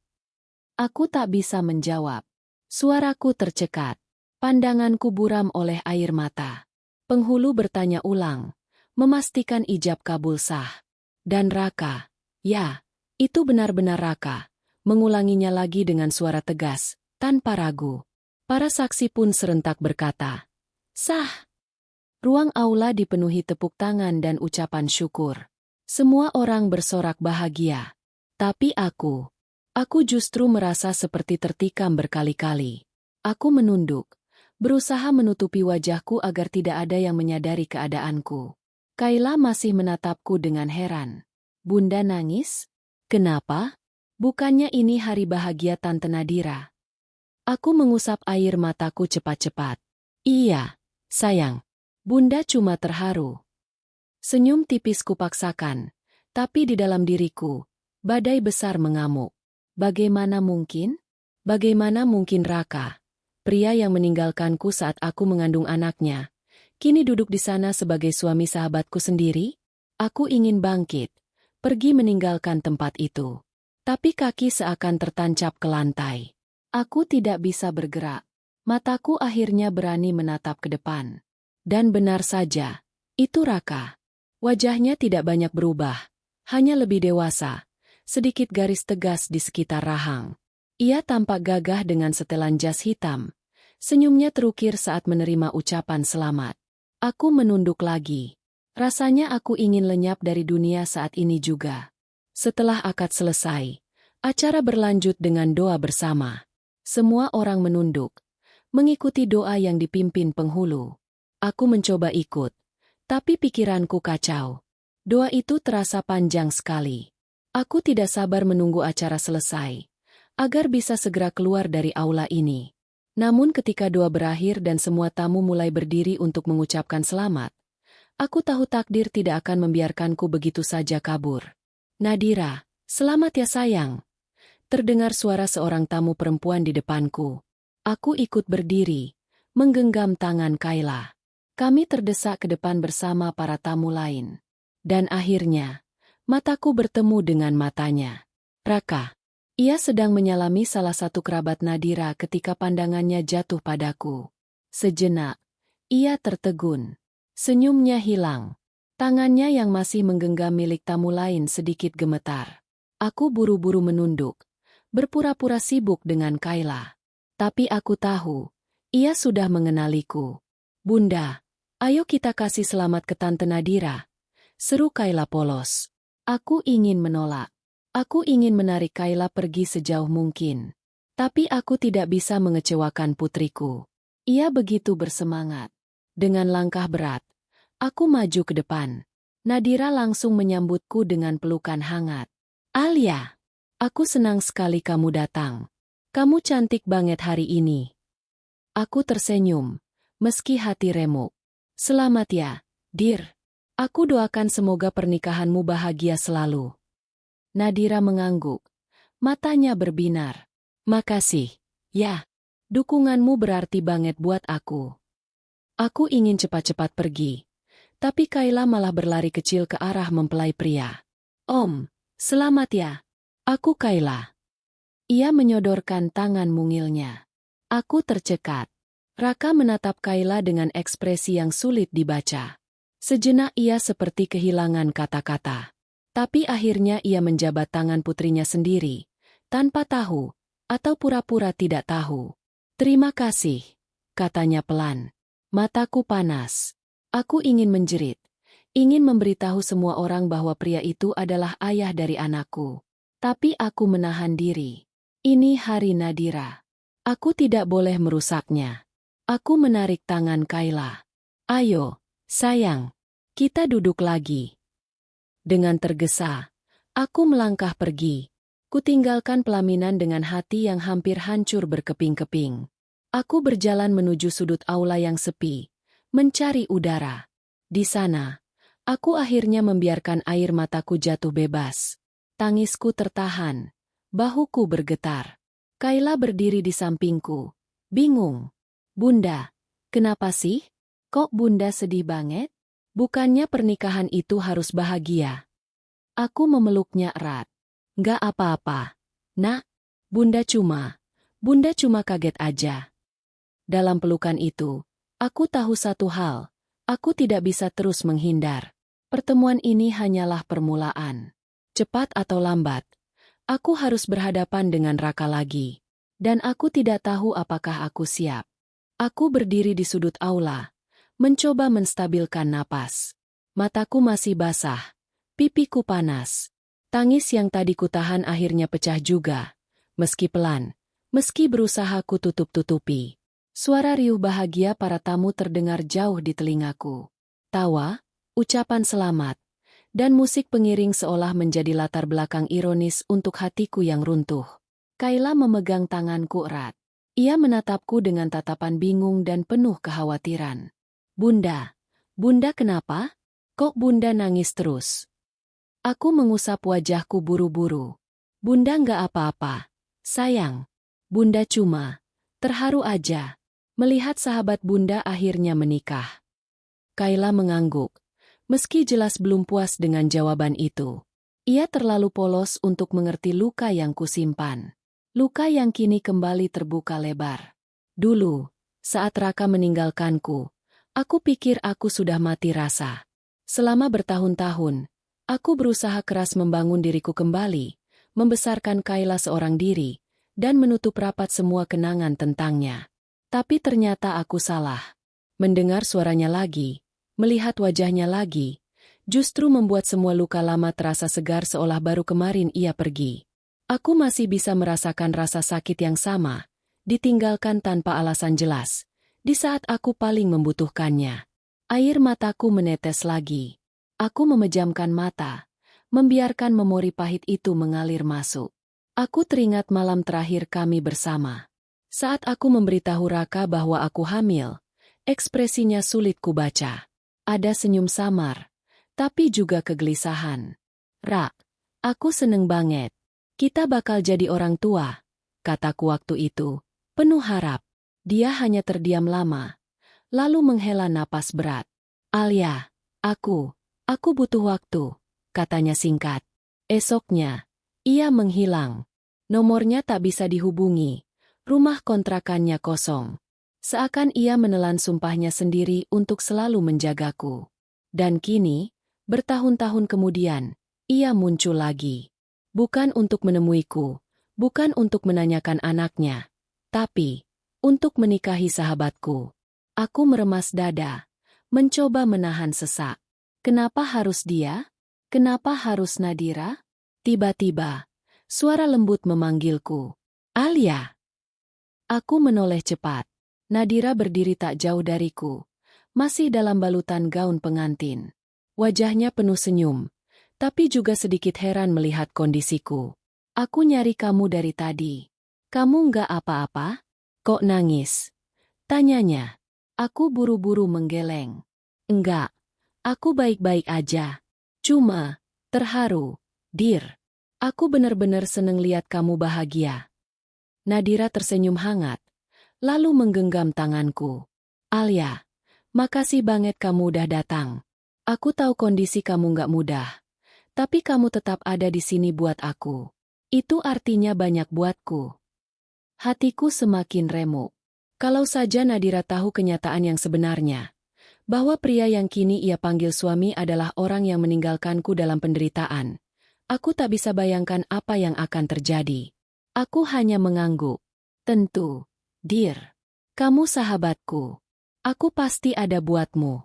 Aku tak bisa menjawab. Suaraku tercekat. Pandanganku buram oleh air mata. Penghulu bertanya ulang, memastikan ijab kabul sah. Dan Raka, ya, itu benar-benar Raka, mengulanginya lagi dengan suara tegas, tanpa ragu. Para saksi pun serentak berkata, sah. Ruang aula dipenuhi tepuk tangan dan ucapan syukur. Semua orang bersorak bahagia. Tapi aku justru merasa seperti tertikam berkali-kali. Aku menunduk, berusaha menutupi wajahku agar tidak ada yang menyadari keadaanku. Kayla masih menatapku dengan heran. Bunda nangis? Kenapa? Bukannya ini hari bahagia Tante Nadira? Aku mengusap air mataku cepat-cepat. Iya, sayang. Bunda cuma terharu. Senyum tipis kupaksakan, tapi di dalam diriku, badai besar mengamuk. Bagaimana mungkin? Bagaimana mungkin Raka, pria yang meninggalkanku saat aku mengandung anaknya, kini duduk di sana sebagai suami sahabatku sendiri? Aku ingin bangkit, pergi meninggalkan tempat itu. Tapi kaki seakan tertancap ke lantai. Aku tidak bisa bergerak. Mataku akhirnya berani menatap ke depan. Dan benar saja, itu Raka. Wajahnya tidak banyak berubah, hanya lebih dewasa, sedikit garis tegas di sekitar rahang. Ia tampak gagah dengan setelan jas hitam. Senyumnya terukir saat menerima ucapan selamat. Aku menunduk lagi. Rasanya aku ingin lenyap dari dunia saat ini juga. Setelah akad selesai, acara berlanjut dengan doa bersama. Semua orang menunduk, mengikuti doa yang dipimpin penghulu. Aku mencoba ikut, tapi pikiranku kacau. Doa itu terasa panjang sekali. Aku tidak sabar menunggu acara selesai, agar bisa segera keluar dari aula ini. Namun ketika doa berakhir dan semua tamu mulai berdiri untuk mengucapkan selamat, aku tahu takdir tidak akan membiarkanku begitu saja kabur. Nadira, selamat ya sayang. Terdengar suara seorang tamu perempuan di depanku. Aku ikut berdiri, menggenggam tangan Kayla. Kami terdesak ke depan bersama para tamu lain. Dan akhirnya, mataku bertemu dengan matanya. Raka. Ia sedang menyalami salah satu kerabat Nadira ketika pandangannya jatuh padaku. Sejenak, ia tertegun. Senyumnya hilang. Tangannya yang masih menggenggam milik tamu lain sedikit gemetar. Aku buru-buru menunduk, berpura-pura sibuk dengan Kayla. Tapi aku tahu, ia sudah mengenaliku. Bunda, ayo kita kasih selamat ke Tante Nadira, seru Kayla polos. Aku ingin menolak. Aku ingin menarik Kayla pergi sejauh mungkin. Tapi aku tidak bisa mengecewakan putriku. Ia begitu bersemangat. Dengan langkah berat, aku maju ke depan. Nadira langsung menyambutku dengan pelukan hangat. Alia, aku senang sekali kamu datang. Kamu cantik banget hari ini. Aku tersenyum, meski hati remuk. Selamat ya, Dir. Aku doakan semoga pernikahanmu bahagia selalu. Nadira mengangguk. Matanya berbinar. Makasih, ya. Dukunganmu berarti banget buat aku. Aku ingin cepat-cepat pergi. Tapi Kayla malah berlari kecil ke arah mempelai pria. Om, selamat ya. Aku Kayla. Ia menyodorkan tangan mungilnya. Aku tercekat. Raka menatap Kayla dengan ekspresi yang sulit dibaca. Sejenak ia seperti kehilangan kata-kata. Tapi akhirnya ia menjabat tangan putrinya sendiri, tanpa tahu, atau pura-pura tidak tahu. Terima kasih. katanya pelan. Mataku panas. Aku ingin menjerit. Ingin memberitahu semua orang bahwa pria itu adalah ayah dari anakku. Tapi aku menahan diri. Ini hari Nadira. Aku tidak boleh merusaknya. Aku menarik tangan Kayla. Ayo, sayang. Kita duduk lagi. Dengan tergesa, aku melangkah pergi. Kutinggalkan pelaminan dengan hati yang hampir hancur berkeping-keping. Aku berjalan menuju sudut aula yang sepi, mencari udara. Di sana, aku akhirnya membiarkan air mataku jatuh bebas. Tangisku tertahan, bahuku bergetar. Kayla berdiri di sampingku, bingung. Bunda, kenapa sih? Kok Bunda sedih banget? Bukannya pernikahan itu harus bahagia. Aku memeluknya erat. Nggak apa-apa, Nak. Bunda cuma kaget aja. Dalam pelukan itu, aku tahu satu hal. Aku tidak bisa terus menghindar. Pertemuan ini hanyalah permulaan. Cepat atau lambat, aku harus berhadapan dengan Raka lagi. Dan aku tidak tahu apakah aku siap. Aku berdiri di sudut aula, mencoba menstabilkan napas. Mataku masih basah, pipiku panas. Tangis yang tadi kutahan akhirnya pecah juga. Meski pelan, meski berusaha ku tutup-tutupi. Suara riuh bahagia para tamu terdengar jauh di telingaku. Tawa, ucapan selamat, dan musik pengiring seolah menjadi latar belakang ironis untuk hatiku yang runtuh. Kayla memegang tanganku erat. Ia menatapku dengan tatapan bingung dan penuh kekhawatiran. Bunda kenapa? Kok Bunda nangis terus? Aku mengusap wajahku buru-buru. Bunda nggak apa-apa, sayang. Bunda cuma terharu aja melihat sahabat Bunda akhirnya menikah. Kayla mengangguk, meski jelas belum puas dengan jawaban itu. Ia terlalu polos untuk mengerti luka yang kusimpan. Luka yang kini kembali terbuka lebar. Dulu, saat Raka meninggalkanku, aku pikir aku sudah mati rasa. Selama bertahun-tahun, aku berusaha keras membangun diriku kembali, membesarkan Kayla seorang diri, dan menutup rapat semua kenangan tentangnya. Tapi ternyata aku salah. Mendengar suaranya lagi, melihat wajahnya lagi, justru membuat semua luka lama terasa segar seolah baru kemarin ia pergi. Aku masih bisa merasakan rasa sakit yang sama, ditinggalkan tanpa alasan jelas, di saat aku paling membutuhkannya. Air mataku menetes lagi. Aku memejamkan mata, membiarkan memori pahit itu mengalir masuk. Aku teringat malam terakhir kami bersama. Saat aku memberitahu Raka bahwa aku hamil, ekspresinya sulit kubaca. Ada senyum samar, tapi juga kegelisahan. Rak, aku seneng banget. Kita bakal jadi orang tua, kataku waktu itu, penuh harap. Dia hanya terdiam lama, lalu menghela napas berat. Alia, aku butuh waktu, katanya singkat. Esoknya, ia menghilang. Nomornya tak bisa dihubungi. Rumah kontrakannya kosong. Seakan ia menelan sumpahnya sendiri untuk selalu menjagaku. Dan kini, bertahun-tahun kemudian, ia muncul lagi. Bukan untuk menemuiku, bukan untuk menanyakan anaknya, tapi untuk menikahi sahabatku. Aku meremas dada, mencoba menahan sesak. Kenapa harus dia? Kenapa harus Nadira? Tiba-tiba, suara lembut memanggilku. Alia! Aku menoleh cepat. Nadira berdiri tak jauh dariku, masih dalam balutan gaun pengantin. Wajahnya penuh senyum, tapi juga sedikit heran melihat kondisiku. Aku nyari kamu dari tadi. Kamu nggak apa-apa? Kok nangis? Tanyanya. Aku buru-buru menggeleng. Enggak, aku baik-baik aja. Cuma, terharu, Dir. Aku benar-benar seneng lihat kamu bahagia. Nadira tersenyum hangat, lalu menggenggam tanganku. Alia, makasih banget kamu udah datang. Aku tahu kondisi kamu nggak mudah, tapi kamu tetap ada di sini buat aku. Itu artinya banyak buatku. Hatiku semakin remuk. Kalau saja Nadira tahu kenyataan yang sebenarnya, bahwa pria yang kini ia panggil suami adalah orang yang meninggalkanku dalam penderitaan, aku tak bisa bayangkan apa yang akan terjadi. Aku hanya mengangguk. Tentu, Dir. Kamu sahabatku. Aku pasti ada buatmu.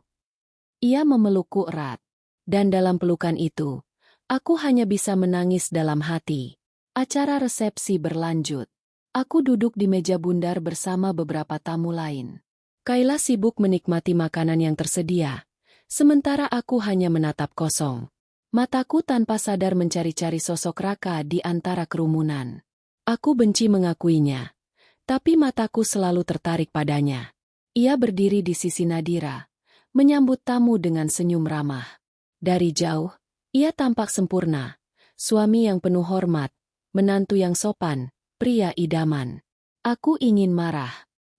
Ia memelukku erat. Dan dalam pelukan itu, aku hanya bisa menangis dalam hati. Acara resepsi berlanjut. Aku duduk di meja bundar bersama beberapa tamu lain. Kayla sibuk menikmati makanan yang tersedia, sementara aku hanya menatap kosong. Mataku tanpa sadar mencari-cari sosok Raka di antara kerumunan. Aku benci mengakuinya, tapi mataku selalu tertarik padanya. Ia berdiri di sisi Nadira, menyambut tamu dengan senyum ramah. Dari jauh, ia tampak sempurna, suami yang penuh hormat, menantu yang sopan, pria idaman. Aku ingin marah,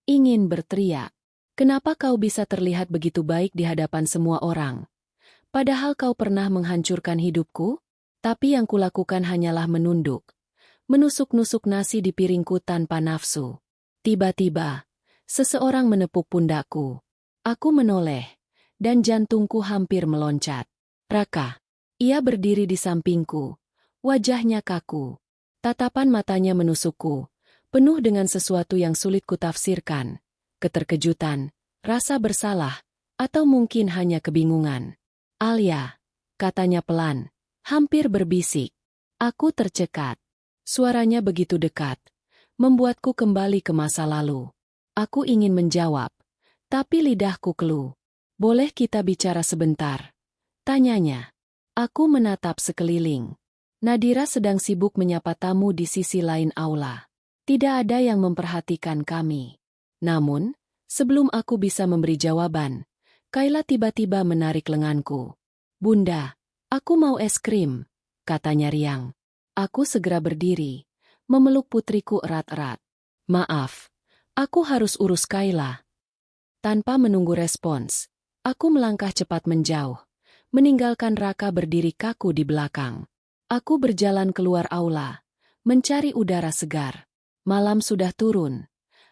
ingin berteriak. Kenapa kau bisa terlihat begitu baik di hadapan semua orang? Padahal kau pernah menghancurkan hidupku? Tapi yang kulakukan hanyalah menunduk, menusuk-nusuk nasi di piringku tanpa nafsu. Tiba-tiba, seseorang menepuk pundakku. Aku menoleh, dan jantungku hampir meloncat. Raka. Ia berdiri di sampingku, wajahnya kaku. Tatapan matanya menusukku, penuh dengan sesuatu yang sulit kutafsirkan. Keterkejutan, rasa bersalah, atau mungkin hanya kebingungan. Alia, katanya pelan, hampir berbisik. Aku tercekat. Suaranya begitu dekat, membuatku kembali ke masa lalu. Aku ingin menjawab, tapi lidahku keluh. Boleh kita bicara sebentar? Tanyanya. Aku menatap sekeliling. Nadira sedang sibuk menyapa tamu di sisi lain aula. Tidak ada yang memperhatikan kami. Namun, sebelum aku bisa memberi jawaban, Kayla tiba-tiba menarik lenganku. Bunda, aku mau es krim, katanya riang. Aku segera berdiri, memeluk putriku erat-erat. Maaf, aku harus urus Kayla. Tanpa menunggu respons, aku melangkah cepat menjauh, meninggalkan Raka berdiri kaku di belakang. Aku berjalan keluar aula, mencari udara segar. Malam sudah turun,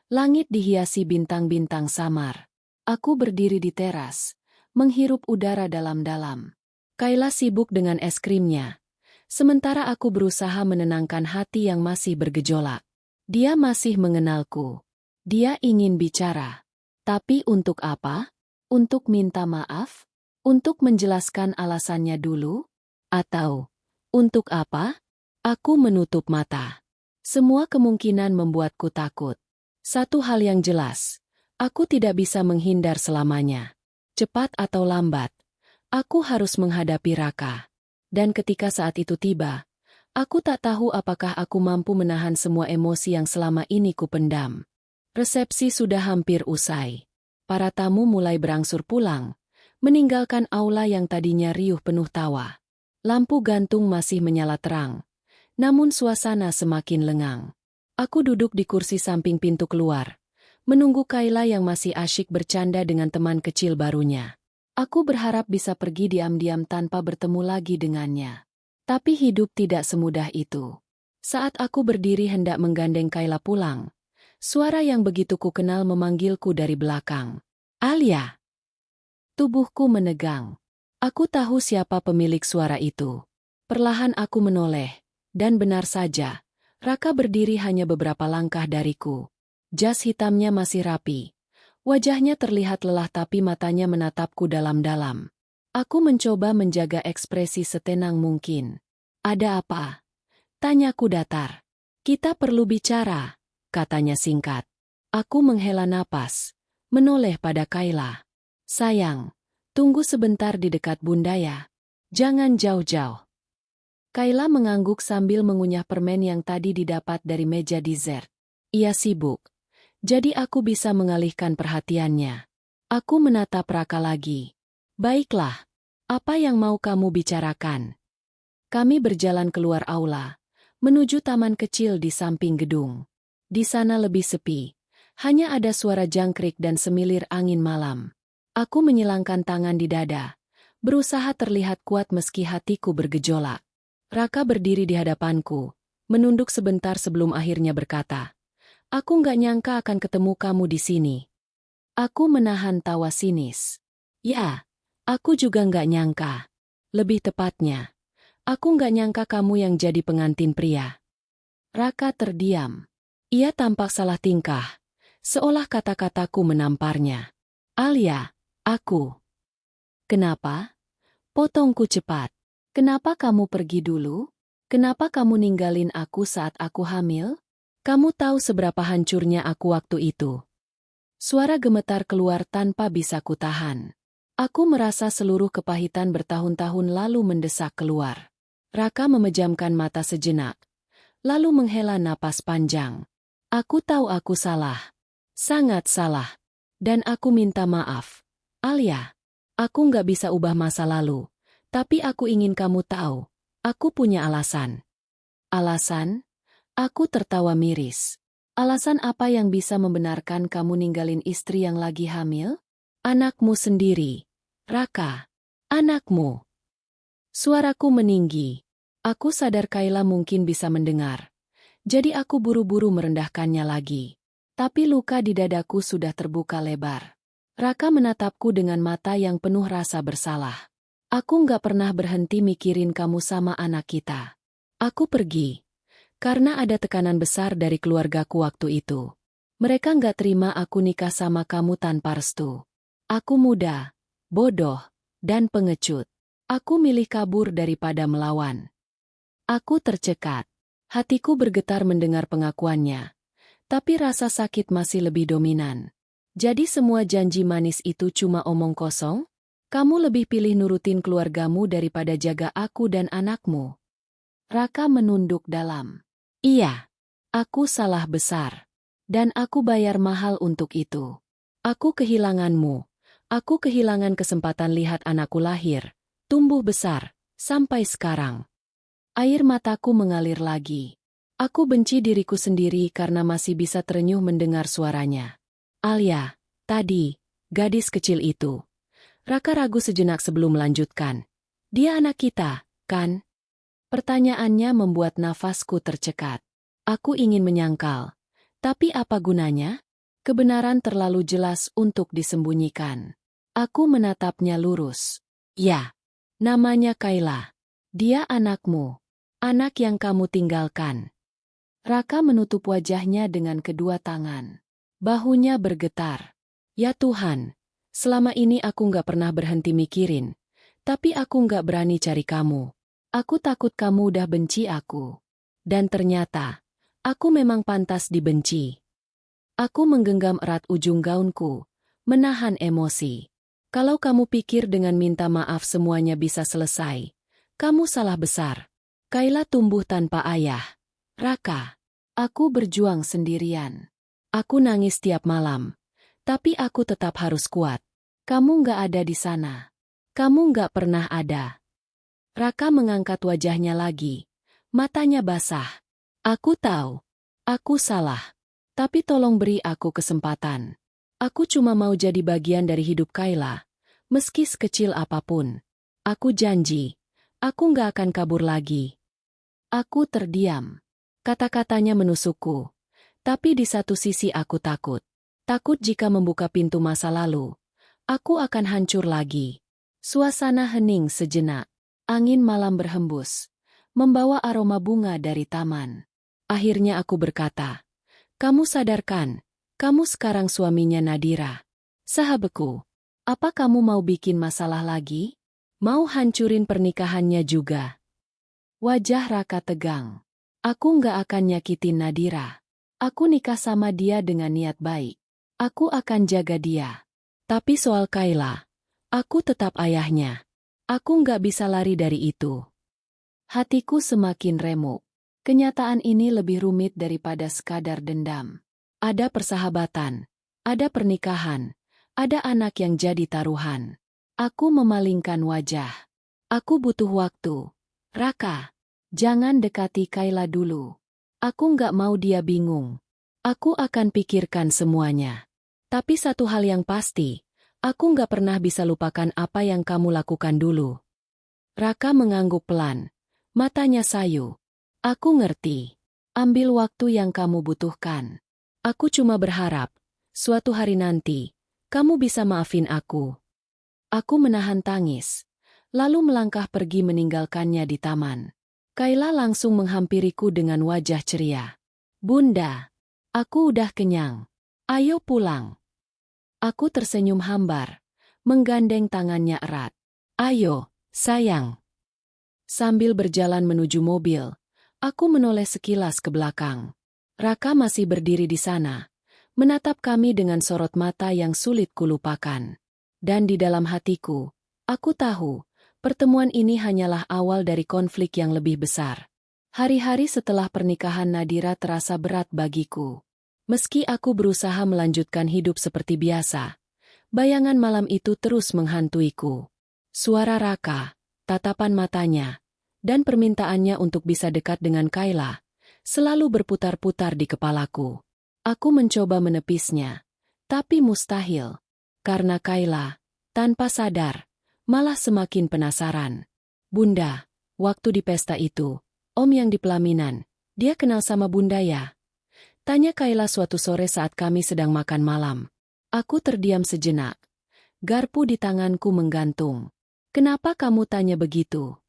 langit dihiasi bintang-bintang samar. Aku berdiri di teras, menghirup udara dalam-dalam. Kayla sibuk dengan es krimnya, sementara aku berusaha menenangkan hati yang masih bergejolak. Dia masih mengenalku. Dia ingin bicara. Tapi untuk apa? Untuk minta maaf? Untuk menjelaskan alasannya dulu? Atau, untuk apa? Aku menutup mata. Semua kemungkinan membuatku takut. Satu hal yang jelas, aku tidak bisa menghindar selamanya. Cepat atau lambat, aku harus menghadapi Raka. Dan ketika saat itu tiba, aku tak tahu apakah aku mampu menahan semua emosi yang selama ini kupendam. Resepsi sudah hampir usai. Para tamu mulai berangsur pulang, meninggalkan aula yang tadinya riuh penuh tawa. Lampu gantung masih menyala terang, namun suasana semakin lengang. Aku duduk di kursi samping pintu keluar, menunggu Kayla yang masih asyik bercanda dengan teman kecil barunya. Aku berharap bisa pergi diam-diam tanpa bertemu lagi dengannya. Tapi hidup tidak semudah itu. Saat aku berdiri hendak menggandeng Kayla pulang, suara yang begitu kukenal memanggilku dari belakang. Alia! Tubuhku menegang. Aku tahu siapa pemilik suara itu. Perlahan aku menoleh, dan benar saja, Raka berdiri hanya beberapa langkah dariku. Jas hitamnya masih rapi. Wajahnya terlihat lelah tapi matanya menatapku dalam-dalam. Aku mencoba menjaga ekspresi setenang mungkin. Ada apa? Tanyaku datar. Kita perlu bicara, katanya singkat. Aku menghela napas, menoleh pada Kayla. Sayang, tunggu sebentar di dekat bunda ya. Jangan jauh-jauh. Kayla mengangguk sambil mengunyah permen yang tadi didapat dari meja dessert. Ia sibuk, jadi aku bisa mengalihkan perhatiannya. Aku menatap Raka lagi. Baiklah, apa yang mau kamu bicarakan? Kami berjalan keluar aula, menuju taman kecil di samping gedung. Di sana lebih sepi, hanya ada suara jangkrik dan semilir angin malam. Aku menyilangkan tangan di dada, berusaha terlihat kuat meski hatiku bergejolak. Raka berdiri di hadapanku, menunduk sebentar sebelum akhirnya berkata, "Aku nggak nyangka akan ketemu kamu di sini." Aku menahan tawa sinis. Ya, aku juga nggak nyangka. Lebih tepatnya, aku nggak nyangka kamu yang jadi pengantin pria. Raka terdiam. Ia tampak salah tingkah, seolah kata-kataku menamparnya. Alia, aku. Kenapa? Potongku cepat. Kenapa kamu pergi dulu? Kenapa kamu ninggalin aku saat aku hamil? Kamu tahu seberapa hancurnya aku waktu itu. Suara gemetar keluar tanpa bisa kutahan. Aku merasa seluruh kepahitan bertahun-tahun lalu mendesak keluar. Raka memejamkan mata sejenak, lalu menghela napas panjang. Aku tahu aku salah. Sangat salah. Dan aku minta maaf. Alia, aku nggak bisa ubah masa lalu. Tapi aku ingin kamu tahu, aku punya alasan. Alasan? Aku tertawa miris. Alasan apa yang bisa membenarkan kamu ninggalin istri yang lagi hamil? Anakmu sendiri. Raka. Anakmu. Suaraku meninggi. Aku sadar Kayla mungkin bisa mendengar. Jadi aku buru-buru merendahkannya lagi. Tapi luka di dadaku sudah terbuka lebar. Raka menatapku dengan mata yang penuh rasa bersalah. Aku nggak pernah berhenti mikirin kamu sama anak kita. Aku pergi. Karena ada tekanan besar dari keluargaku waktu itu. Mereka nggak terima aku nikah sama kamu tanpa restu. Aku muda, bodoh, dan pengecut. Aku milih kabur daripada melawan. Aku tercekat. Hatiku bergetar mendengar pengakuannya. Tapi rasa sakit masih lebih dominan. Jadi semua janji manis itu cuma omong kosong? Kamu lebih pilih nurutin keluargamu daripada jaga aku dan anakmu. Raka menunduk dalam. Iya, aku salah besar. Dan aku bayar mahal untuk itu. Aku kehilanganmu. Aku kehilangan kesempatan lihat anakku lahir, tumbuh besar, sampai sekarang. Air mataku mengalir lagi. Aku benci diriku sendiri karena masih bisa terenyuh mendengar suaranya. Alia, tadi, gadis kecil itu. Raka ragu sejenak sebelum melanjutkan. Dia anak kita, kan? Pertanyaannya membuat nafasku tercekat. Aku ingin menyangkal. Tapi apa gunanya? Kebenaran terlalu jelas untuk disembunyikan. Aku menatapnya lurus. Ya, namanya Kayla. Dia anakmu. Anak yang kamu tinggalkan. Raka menutup wajahnya dengan kedua tangan. Bahunya bergetar. Ya Tuhan. Selama ini aku nggak pernah berhenti mikirin. Tapi aku nggak berani cari kamu. Aku takut kamu udah benci aku. Dan ternyata, aku memang pantas dibenci. Aku menggenggam erat ujung gaunku, menahan emosi. Kalau kamu pikir dengan minta maaf semuanya bisa selesai, kamu salah besar. Kayla tumbuh tanpa ayah. Raka, aku berjuang sendirian. Aku nangis tiap malam. Tapi aku tetap harus kuat. Kamu nggak ada di sana. Kamu nggak pernah ada. Raka mengangkat wajahnya lagi. Matanya basah. Aku tahu. Aku salah. Tapi tolong beri aku kesempatan. Aku cuma mau jadi bagian dari hidup Kayla. Meski sekecil apapun. Aku janji. Aku nggak akan kabur lagi. Aku terdiam. Kata-katanya menusukku. Tapi di satu sisi aku takut. Takut jika membuka pintu masa lalu, aku akan hancur lagi. Suasana hening sejenak. Angin malam berhembus, membawa aroma bunga dari taman. Akhirnya aku berkata, kamu sadarkan, kamu sekarang suaminya Nadira. Sahabatku, apa kamu mau bikin masalah lagi? Mau hancurin pernikahannya juga? Wajah Raka tegang. Aku nggak akan nyakitin Nadira. Aku nikah sama dia dengan niat baik. Aku akan jaga dia. Tapi soal Kayla, aku tetap ayahnya. Aku nggak bisa lari dari itu. Hatiku semakin remuk. Kenyataan ini lebih rumit daripada sekadar dendam. Ada persahabatan, ada pernikahan, ada anak yang jadi taruhan. Aku memalingkan wajah. Aku butuh waktu. Raka, jangan dekati Kayla dulu. Aku nggak mau dia bingung. Aku akan pikirkan semuanya. Tapi satu hal yang pasti, aku nggak pernah bisa lupakan apa yang kamu lakukan dulu. Raka mengangguk pelan. Matanya sayu. Aku ngerti. Ambil waktu yang kamu butuhkan. Aku cuma berharap, suatu hari nanti, kamu bisa maafin aku. Aku menahan tangis, lalu melangkah pergi meninggalkannya di taman. Kayla langsung menghampiriku dengan wajah ceria. Bunda, aku udah kenyang. Ayo pulang. Aku tersenyum hambar, menggandeng tangannya erat. Ayo, sayang. Sambil berjalan menuju mobil, aku menoleh sekilas ke belakang. Raka masih berdiri di sana, menatap kami dengan sorot mata yang sulit kulupakan. Dan di dalam hatiku, aku tahu, pertemuan ini hanyalah awal dari konflik yang lebih besar. Hari-hari setelah pernikahan Nadira terasa berat bagiku. Meski aku berusaha melanjutkan hidup seperti biasa, bayangan malam itu terus menghantuiku. Suara Raka, tatapan matanya, dan permintaannya untuk bisa dekat dengan Kayla, selalu berputar-putar di kepalaku. Aku mencoba menepisnya, tapi mustahil. Karena Kayla, tanpa sadar, malah semakin penasaran. Bunda, waktu di pesta itu, Om yang di pelaminan, dia kenal sama Bunda ya? Tanya Kayla suatu sore saat kami sedang makan malam. Aku terdiam sejenak. Garpu di tanganku menggantung. Kenapa kamu tanya begitu?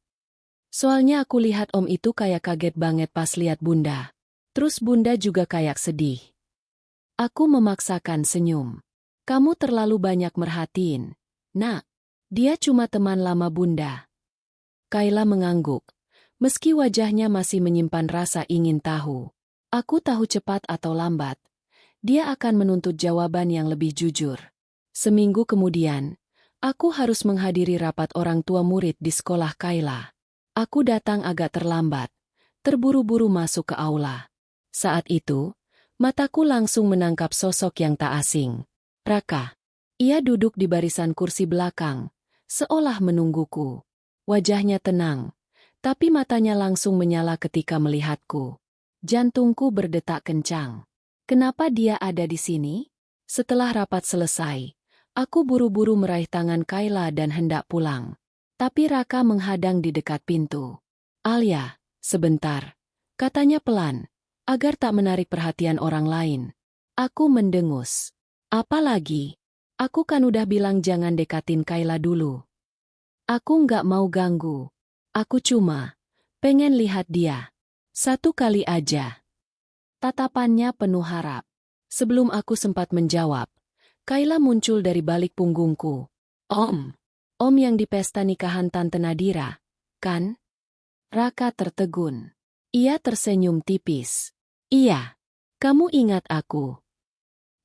Soalnya aku lihat Om itu kayak kaget banget pas lihat Bunda. Terus Bunda juga kayak sedih. Aku memaksakan senyum. Kamu terlalu banyak merhatiin. Nak, dia cuma teman lama Bunda. Kayla mengangguk. Meski wajahnya masih menyimpan rasa ingin tahu. Aku tahu cepat atau lambat, dia akan menuntut jawaban yang lebih jujur. Seminggu kemudian, aku harus menghadiri rapat orang tua murid di sekolah Kayla. Aku datang agak terlambat, terburu-buru masuk ke aula. Saat itu, mataku langsung menangkap sosok yang tak asing. Raka. Ia duduk di barisan kursi belakang, seolah menungguku. Wajahnya tenang, tapi matanya langsung menyala ketika melihatku. Jantungku berdetak kencang. Kenapa dia ada di sini? Setelah rapat selesai, aku buru-buru meraih tangan Kayla dan hendak pulang. Tapi Raka menghadang di dekat pintu. Alia, sebentar. Katanya pelan, agar tak menarik perhatian orang lain. Aku mendengus. Apalagi? Aku kan udah bilang jangan dekatin Kayla dulu. Aku nggak mau ganggu. Aku cuma pengen lihat dia. Satu kali aja. Tatapannya penuh harap. Sebelum aku sempat menjawab, Kayla muncul dari balik punggungku. Om. Om yang di pesta nikahan Tante Nadira, kan? Raka tertegun. Ia tersenyum tipis. Iya. Kamu ingat aku?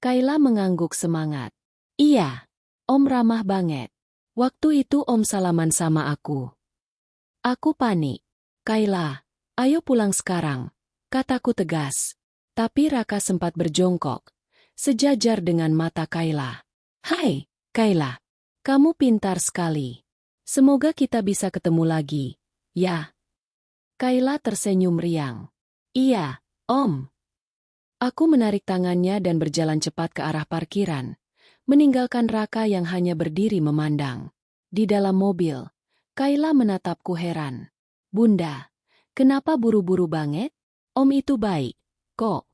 Kayla mengangguk semangat. Iya. Om ramah banget. Waktu itu Om salaman sama aku. Aku panik. Kayla, ayo pulang sekarang, kataku tegas. Tapi Raka sempat berjongkok, sejajar dengan mata Kayla. Hai, Kayla. Kamu pintar sekali. Semoga kita bisa ketemu lagi, ya. Kayla tersenyum riang. Iya, Om. Aku menarik tangannya dan berjalan cepat ke arah parkiran, meninggalkan Raka yang hanya berdiri memandang. Di dalam mobil, Kayla menatapku heran. Bunda, kenapa buru-buru banget? Om itu baik, kok.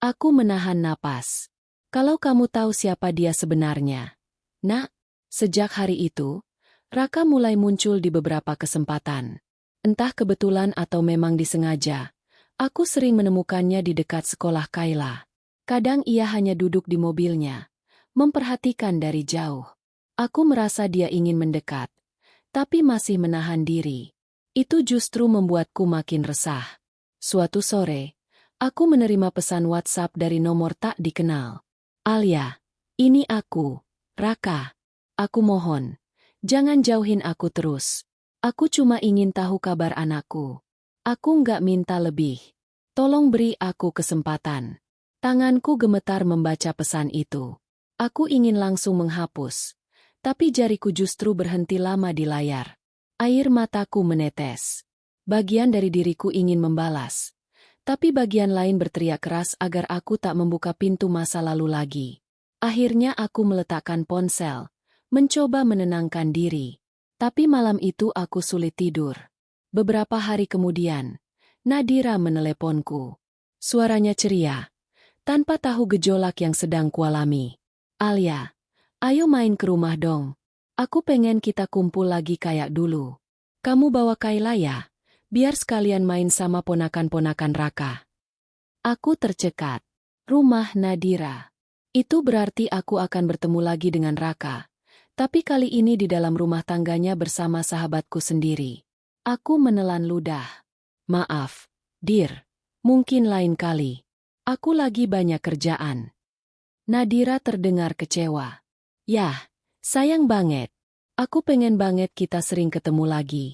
Aku menahan napas. Kalau kamu tahu siapa dia sebenarnya. Nak, sejak hari itu, Raka mulai muncul di beberapa kesempatan. Entah kebetulan atau memang disengaja, aku sering menemukannya di dekat sekolah Kayla. Kadang ia hanya duduk di mobilnya, memperhatikan dari jauh. Aku merasa dia ingin mendekat, tapi masih menahan diri. Itu justru membuatku makin resah. Suatu sore, aku menerima pesan WhatsApp dari nomor tak dikenal. Alia, ini aku, Raka. Aku mohon, jangan jauhin aku terus. Aku cuma ingin tahu kabar anakku. Aku nggak minta lebih. Tolong beri aku kesempatan. Tanganku gemetar membaca pesan itu. Aku ingin langsung menghapus, tapi jariku justru berhenti lama di layar. Air mataku menetes. Bagian dari diriku ingin membalas, tapi bagian lain berteriak keras agar aku tak membuka pintu masa lalu lagi. Akhirnya aku meletakkan ponsel, mencoba menenangkan diri. Tapi malam itu aku sulit tidur. Beberapa hari kemudian, Nadira meneleponku. Suaranya ceria, tanpa tahu gejolak yang sedang kualami. Alia, ayo main ke rumah dong. Aku pengen kita kumpul lagi kayak dulu. Kamu bawa Kayla ya, biar sekalian main sama ponakan-ponakan Raka. Aku tercekat. Rumah Nadira. Itu berarti aku akan bertemu lagi dengan Raka. Tapi kali ini di dalam rumah tangganya bersama sahabatku sendiri. Aku menelan ludah. Maaf, Dir. Mungkin lain kali. Aku lagi banyak kerjaan. Nadira terdengar kecewa. Yah, sayang banget. Aku pengen banget kita sering ketemu lagi.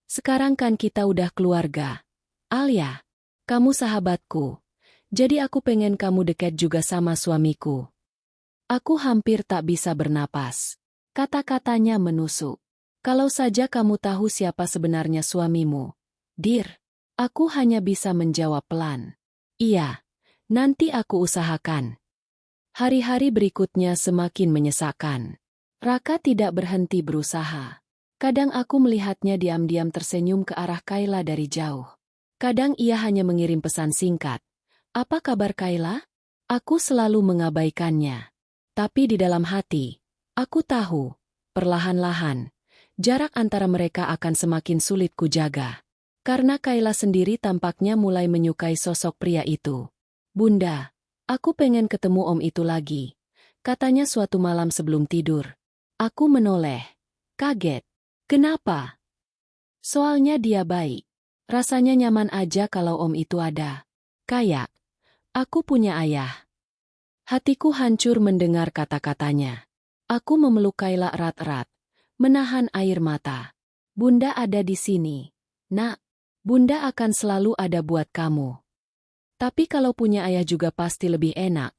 Sekarang kan kita udah keluarga. Alia, kamu sahabatku. Jadi aku pengen kamu dekat juga sama suamiku. Aku hampir tak bisa bernapas. Kata-katanya menusuk. Kalau saja kamu tahu siapa sebenarnya suamimu. Dir, aku hanya bisa menjawab pelan. Iya, nanti aku usahakan. Hari-hari berikutnya semakin menyesakan. Raka tidak berhenti berusaha. Kadang aku melihatnya diam-diam tersenyum ke arah Kayla dari jauh. Kadang ia hanya mengirim pesan singkat. Apa kabar Kayla? Aku selalu mengabaikannya. Tapi di dalam hati, aku tahu, perlahan-lahan, jarak antara mereka akan semakin sulit kujaga. Karena Kayla sendiri tampaknya mulai menyukai sosok pria itu. Bunda, aku pengen ketemu om itu lagi, katanya suatu malam sebelum tidur. Aku menoleh. Kaget. Kenapa? Soalnya dia baik. Rasanya nyaman aja kalau om itu ada. Kayak, aku punya ayah. Hatiku hancur mendengar kata-katanya. Aku memeluk Kayla erat-erat, menahan air mata. Bunda ada di sini. Nak, Bunda akan selalu ada buat kamu. Tapi kalau punya ayah juga pasti lebih enak.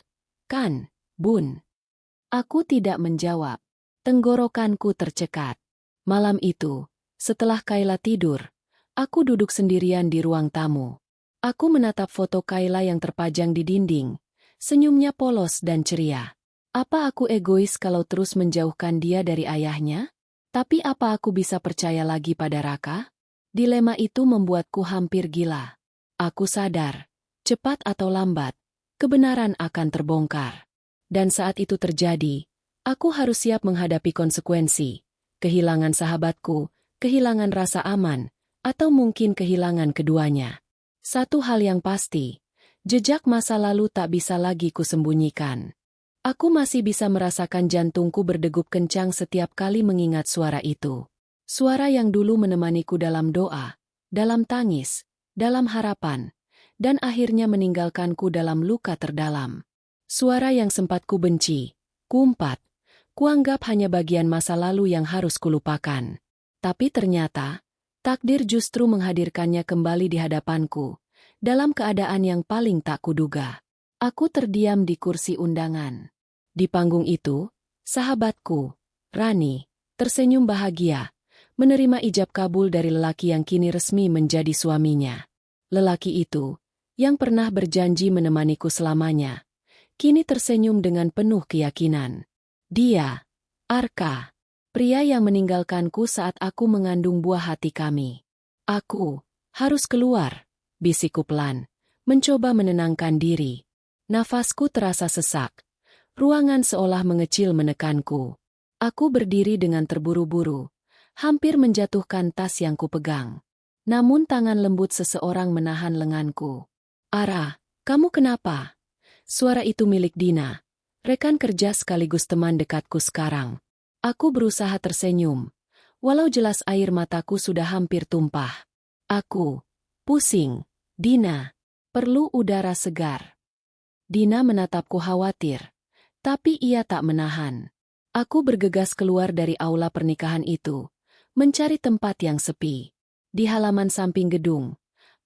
Kan, Bun? Aku tidak menjawab. Tenggorokanku tercekat. Malam itu, setelah Kayla tidur, aku duduk sendirian di ruang tamu. Aku menatap foto Kayla yang terpajang di dinding. Senyumnya polos dan ceria. Apa aku egois kalau terus menjauhkan dia dari ayahnya? Tapi apa aku bisa percaya lagi pada Raka? Dilema itu membuatku hampir gila. Aku sadar, cepat atau lambat, kebenaran akan terbongkar. Dan saat itu terjadi, aku harus siap menghadapi konsekuensi, kehilangan sahabatku, kehilangan rasa aman, atau mungkin kehilangan keduanya. Satu hal yang pasti, jejak masa lalu tak bisa lagi kusembunyikan. Aku masih bisa merasakan jantungku berdegup kencang setiap kali mengingat suara itu. Suara yang dulu menemaniku dalam doa, dalam tangis, dalam harapan, dan akhirnya meninggalkanku dalam luka terdalam. Suara yang sempat ku benci, kuumpat, kuanggap hanya bagian masa lalu yang harus kulupakan. Tapi ternyata, takdir justru menghadirkannya kembali di hadapanku, dalam keadaan yang paling tak kuduga. Aku terdiam di kursi undangan. Di panggung itu, sahabatku, Rani, tersenyum bahagia, menerima ijab kabul dari lelaki yang kini resmi menjadi suaminya. Lelaki itu, yang pernah berjanji menemaniku selamanya, kini tersenyum dengan penuh keyakinan. Dia, Arka, pria yang meninggalkanku saat aku mengandung buah hati kami. Aku harus keluar, bisikku pelan, mencoba menenangkan diri. Nafasku terasa sesak. Ruangan seolah mengecil menekanku. Aku berdiri dengan terburu-buru, hampir menjatuhkan tas yang kupegang. Namun tangan lembut seseorang menahan lenganku. Ara, kamu kenapa? Suara itu milik Dina, rekan kerja sekaligus teman dekatku sekarang. Aku berusaha tersenyum, walau jelas air mataku sudah hampir tumpah. Aku pusing. Dina, perlu udara segar. Dina menatapku khawatir, tapi ia tak menahan. Aku bergegas keluar dari aula pernikahan itu, mencari tempat yang sepi. Di halaman samping gedung,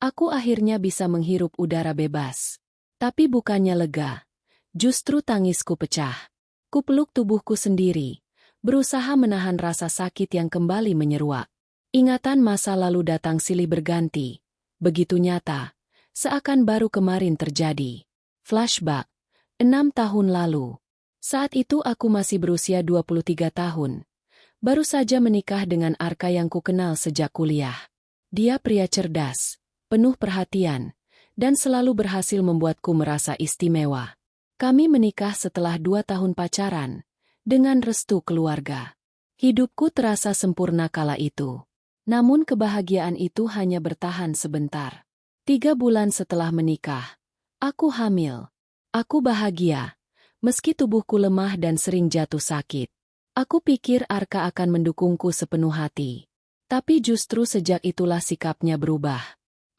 aku akhirnya bisa menghirup udara bebas. Tapi bukannya lega, justru tangisku pecah. Kupeluk tubuhku sendiri, berusaha menahan rasa sakit yang kembali menyeruak. Ingatan masa lalu datang silih berganti, begitu nyata, seakan baru kemarin terjadi. Flashback, 6 tahun lalu. Saat itu aku masih berusia 23 tahun. Baru saja menikah dengan Arka yang kukenal sejak kuliah. Dia pria cerdas, penuh perhatian, dan selalu berhasil membuatku merasa istimewa. Kami menikah setelah 2 tahun pacaran, dengan restu keluarga. Hidupku terasa sempurna kala itu. Namun kebahagiaan itu hanya bertahan sebentar. 3 bulan setelah menikah, aku hamil. Aku bahagia, Meski tubuhku lemah dan sering jatuh sakit, aku pikir Arka akan mendukungku sepenuh hati. Tapi justru sejak itulah sikapnya berubah.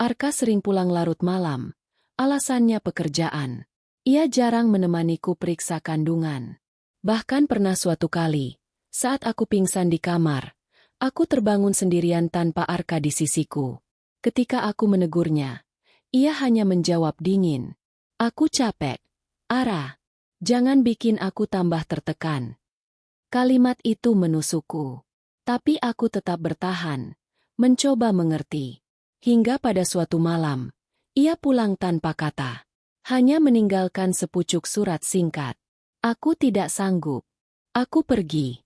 Arka sering pulang larut malam. Alasannya pekerjaan. Ia jarang menemaniku periksa kandungan. Bahkan pernah suatu kali, saat aku pingsan di kamar, aku terbangun sendirian tanpa Arka di sisiku. Ketika aku menegurnya, ia hanya menjawab dingin. Aku capek. Ara, jangan bikin aku tambah tertekan. Kalimat itu menusukku. Tapi aku tetap bertahan, mencoba mengerti. Hingga pada suatu malam, ia pulang tanpa kata. Hanya meninggalkan sepucuk surat singkat. Aku tidak sanggup. Aku pergi.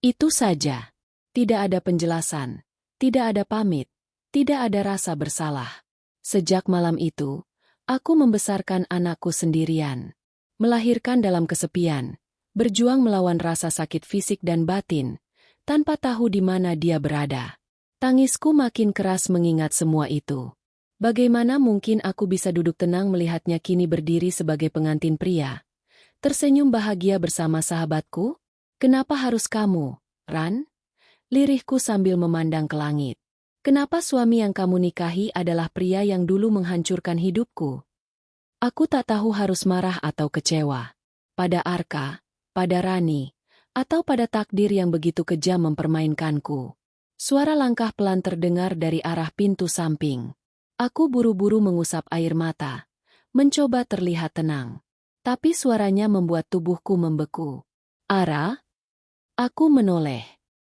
Itu saja. Tidak ada penjelasan. Tidak ada pamit. Tidak ada rasa bersalah. Sejak malam itu, aku membesarkan anakku sendirian. Melahirkan dalam kesepian. Berjuang melawan rasa sakit fisik dan batin. Tanpa tahu di mana dia berada. Tangisku makin keras mengingat semua itu. Bagaimana mungkin aku bisa duduk tenang melihatnya kini berdiri sebagai pengantin pria? Tersenyum bahagia bersama sahabatku? Kenapa harus kamu, Ran? Lirihku sambil memandang ke langit. Kenapa suami yang kamu nikahi adalah pria yang dulu menghancurkan hidupku? Aku tak tahu harus marah atau kecewa. Pada Arka, pada Rani, atau pada takdir yang begitu kejam mempermainkanku. Suara langkah pelan terdengar dari arah pintu samping. Aku buru-buru mengusap air mata, mencoba terlihat tenang. Tapi suaranya membuat tubuhku membeku. Ara? Aku menoleh.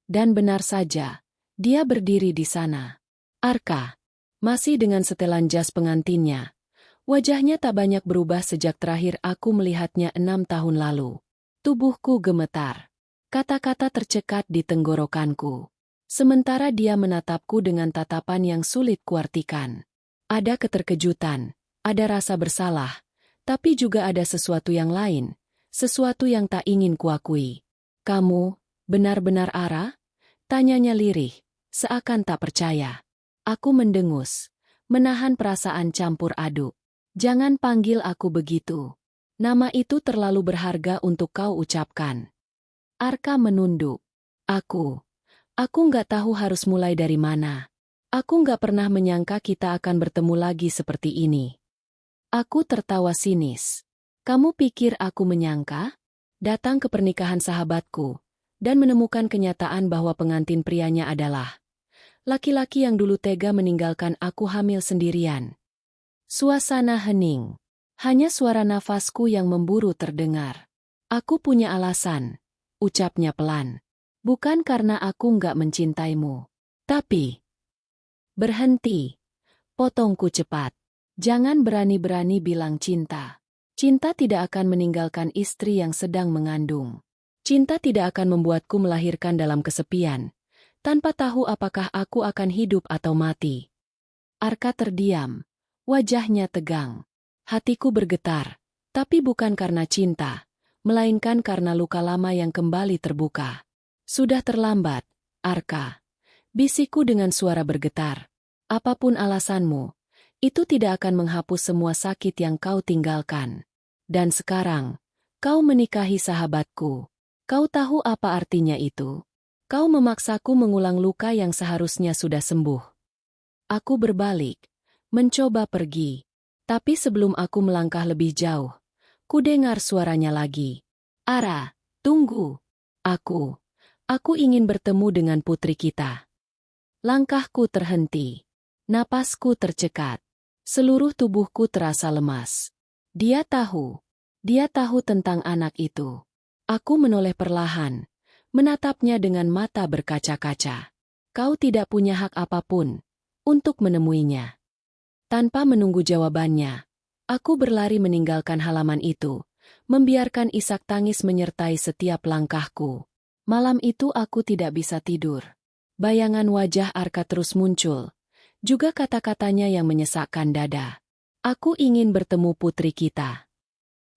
Dan benar saja, dia berdiri di sana. Arka, masih dengan setelan jas pengantinnya. Wajahnya tak banyak berubah sejak terakhir aku melihatnya 6 tahun lalu. Tubuhku gemetar. Kata-kata tercekat di tenggorokanku. Sementara dia menatapku dengan tatapan yang sulit kuartikan. Ada keterkejutan, ada rasa bersalah, tapi juga ada sesuatu yang lain, sesuatu yang tak ingin kuakui. Kamu, benar-benar Ara? Tanyanya lirih, seakan tak percaya. Aku mendengus, menahan perasaan campur aduk. Jangan panggil aku begitu. Nama itu terlalu berharga untuk kau ucapkan. Arka menunduk. Aku nggak tahu harus mulai dari mana. Aku nggak pernah menyangka kita akan bertemu lagi seperti ini. Aku tertawa sinis. Kamu pikir aku menyangka? Datang ke pernikahan sahabatku, dan menemukan kenyataan bahwa pengantin prianya adalah laki-laki yang dulu tega meninggalkan aku hamil sendirian. Suasana hening. Hanya suara nafasku yang memburu terdengar. Aku punya alasan. Ucapnya pelan. Bukan karena aku nggak mencintaimu. Tapi... Berhenti. Potongku cepat. Jangan berani-berani bilang cinta. Cinta tidak akan meninggalkan istri yang sedang mengandung. Cinta tidak akan membuatku melahirkan dalam kesepian, tanpa tahu apakah aku akan hidup atau mati. Arka terdiam. Wajahnya tegang. Hatiku bergetar. Tapi bukan karena cinta, melainkan karena luka lama yang kembali terbuka. Sudah terlambat, Arka. Bisikku dengan suara bergetar. Apapun alasanmu, itu tidak akan menghapus semua sakit yang kau tinggalkan. Dan sekarang, kau menikahi sahabatku. Kau tahu apa artinya itu? Kau memaksaku mengulang luka yang seharusnya sudah sembuh. Aku berbalik, mencoba pergi. Tapi sebelum aku melangkah lebih jauh, ku dengar suaranya lagi. Ara, tunggu. Aku ingin bertemu dengan putri kita. Langkahku terhenti. Napasku tercekat. Seluruh tubuhku terasa lemas. Dia tahu tentang anak itu. Aku menoleh perlahan, menatapnya dengan mata berkaca-kaca. Kau tidak punya hak apapun untuk menemuinya. Tanpa menunggu jawabannya, aku berlari meninggalkan halaman itu, membiarkan isak tangis menyertai setiap langkahku. Malam itu aku tidak bisa tidur. Bayangan wajah Arka terus muncul, juga kata-katanya yang menyesakkan dada. Aku ingin bertemu putri kita.